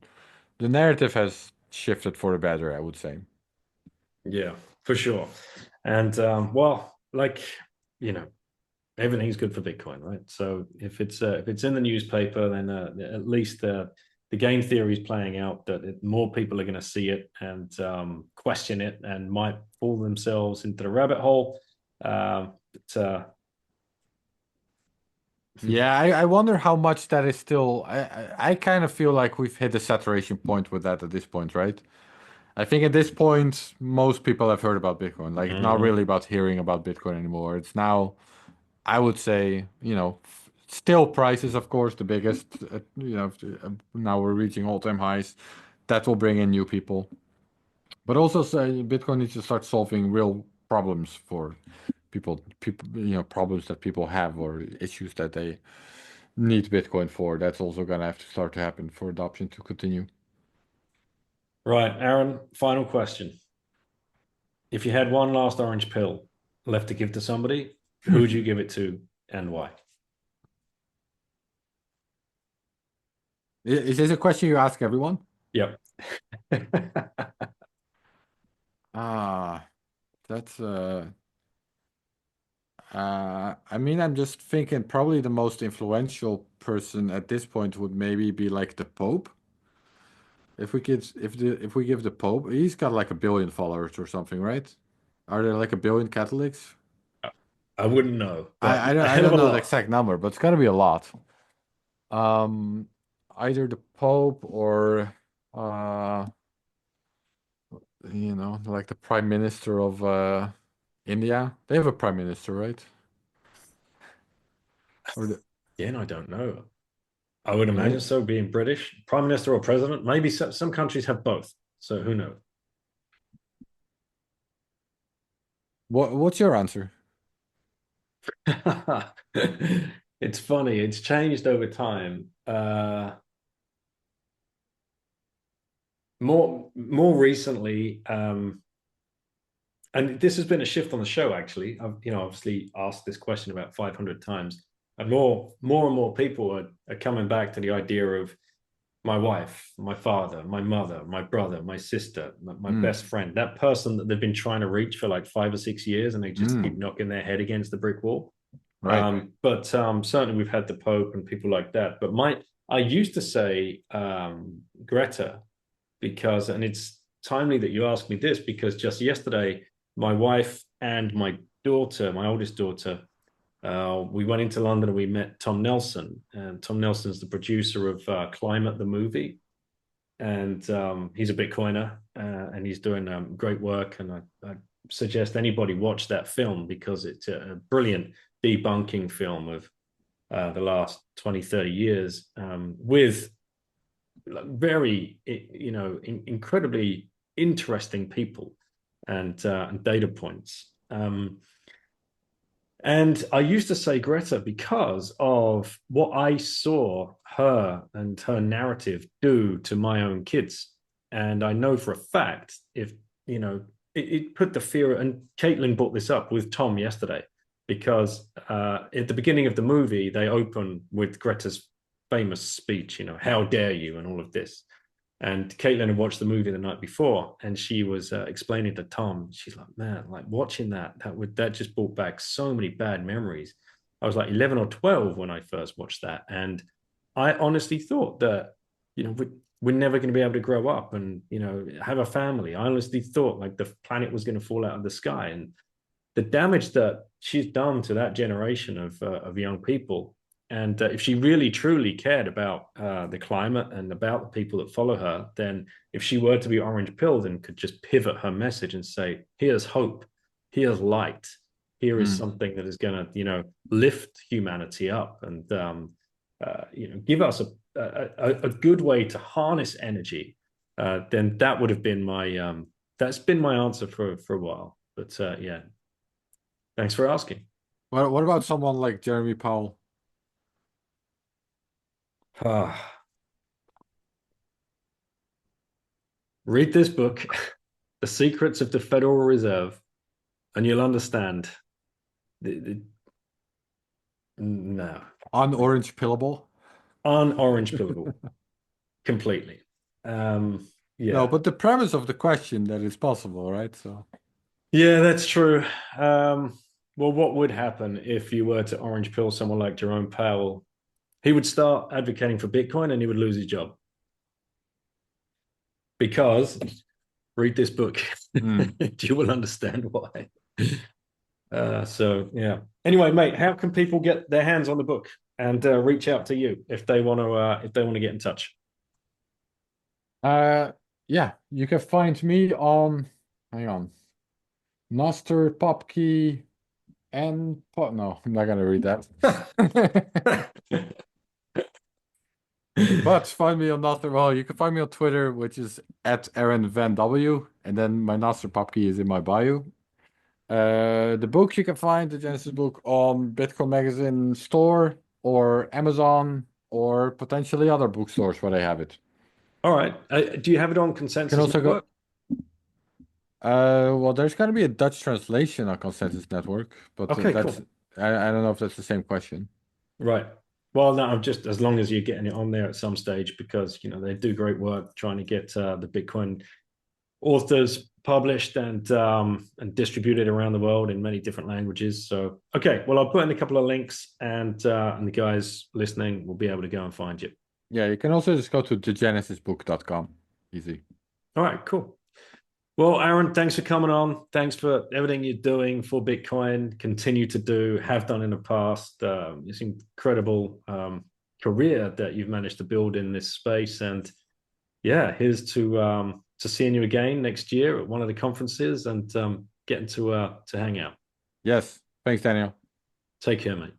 Speaker 2: the narrative has shifted for the better, I would say.
Speaker 1: Yeah, for sure. And well, like everything's good for Bitcoin, right? So if it's in the newspaper, then at least the game theory is playing out that more people are going to see it and question it and might fall themselves into the rabbit hole. But
Speaker 2: Yeah, I wonder how much that is still. I kind of feel like we've hit the saturation point with that at this point, right? I think at this point, most people have heard about Bitcoin. Like, it's not
Speaker 1: mhm.
Speaker 2: really about hearing about Bitcoin anymore. It's now, I would say, still prices, of course, the biggest. Now we're reaching all-time highs. That will bring in new people. But also, say Bitcoin needs to start solving real problems for people, problems that people have or issues that they need Bitcoin for. That's also gonna have to start to happen for adoption to continue.
Speaker 1: Right, Aaron, final question. If you had one last orange pill left to give to somebody, who would you give it to and why?
Speaker 2: Is this a question you ask everyone?
Speaker 1: Yep.
Speaker 2: Ah, that's I mean, I'm just thinking probably the most influential person at this point would maybe be like the Pope. If we give the Pope, he's got like 1 billion followers or something, right? Are there like 1 billion Catholics?
Speaker 1: I wouldn't know, but a
Speaker 2: I
Speaker 1: hell of
Speaker 2: don't
Speaker 1: a
Speaker 2: know the
Speaker 1: lot.
Speaker 2: exact number, but it's gotta be a lot. Um, Either the Pope or uh, like the Prime Minister of India. They have a Prime Minister, right? Or the
Speaker 1: Again, I don't know. I would
Speaker 2: yeah.
Speaker 1: imagine so, being British, prime minister or president. Maybe some countries have both. So who knows?
Speaker 2: What's your answer?
Speaker 1: It's funny. It's changed over time. More recently, and this has been a shift on the show. Actually, I've obviously asked this question about 500 times, and more and more people are coming back to the idea of my wife, my father, my mother, my brother, my sister, my
Speaker 2: Mm,
Speaker 1: best friend, that person that they've been trying to reach for like 5 or 6 years, and they just keep
Speaker 2: mm,
Speaker 1: knocking their head against the brick wall.
Speaker 2: right.
Speaker 1: But certainly we've had the Pope and people like that. But I used to say Greta because, and it's timely that you asked me this because just yesterday, my wife and my daughter, my oldest daughter, we went into London and we met Tom Nelson. And Tom Nelson's the producer of Climate, the movie. And he's a Bitcoiner and he's doing great work. And I suggest anybody watch that film because it's a brilliant debunking film of the last 20, 30 years with very, incredibly interesting people and data points. And I used to say Greta because of what I saw her and her narrative do to my own kids. And I know for a fact, if, it put the fear, and Caitlin brought this up with Tom yesterday, because at the beginning of the movie, they open with Greta's famous speech, how dare you, and all of this. And Caitlin had watched the movie the night before, and she was explaining to Tom. She's like, "Man, like watching that just brought back so many bad memories." I was like 11 or 12 when I first watched that, and I honestly thought that we're never going to be able to grow up and have a family. I honestly thought like the planet was going to fall out of the sky, and the damage that she's done to that generation of young people. And if she really truly cared about the climate and about the people that follow her, then if she were to be orange pilled and could just pivot her message and say, "Here's hope, here's light, here is
Speaker 2: Mm.
Speaker 1: something that is going to, lift humanity up and give us a good way to harness energy," then that would have been that's been my answer for a while. But yeah, thanks for asking.
Speaker 2: What about someone like Jeremy Powell?
Speaker 1: Read this book, The Secrets of the Federal Reserve, and you'll understand. No,
Speaker 2: Unorange pillable?
Speaker 1: unorange pillable completely.
Speaker 2: No,
Speaker 1: Yeah,
Speaker 2: but the premise of the question that it's possible, right? So
Speaker 1: Yeah, that's true. Well, what would happen if you were to orange pill someone like Jerome Powell? He would start advocating for Bitcoin and he would lose his job because read this book.
Speaker 2: Hmm.
Speaker 1: You will understand why. So yeah. Anyway, mate, how can people get their hands on the book and reach out to you if they want to get in touch?
Speaker 2: Uh, yeah, you can find me on, hang on, Noster Popkey and no, I'm not gonna read that. But find me on Noster. Well, you can find me on Twitter, which is at Aaron Van W, and then my Noster Popkey is in my bio. The book you can find the Genesis book on Bitcoin Magazine store or Amazon or potentially other bookstores where they have it.
Speaker 1: All right. Do you have it on
Speaker 2: You can
Speaker 1: Consensus
Speaker 2: also
Speaker 1: Network?
Speaker 2: go. Well, there's going to be a Dutch translation on Consensus Network, but
Speaker 1: Okay,
Speaker 2: that's
Speaker 1: cool.
Speaker 2: I don't know if that's the same question.
Speaker 1: Right. Well, no, I'm just as long as you're getting it on there at some stage because they do great work trying to get the Bitcoin authors published and distributed around the world in many different languages. So okay, well I'll put in a couple of links and the guys listening will be able to go and find you.
Speaker 2: Yeah, you can also just go to thegenesisbook.com. Easy.
Speaker 1: All right, cool. Well, Aaron, thanks for coming on. Thanks for everything you're doing for Bitcoin. Continue to do, have done in the past. It's incredible career that you've managed to build in this space. And yeah, here's to seeing you again next year at one of the conferences and getting to hang out.
Speaker 2: Yes. Thanks, Daniel.
Speaker 1: Take care, mate.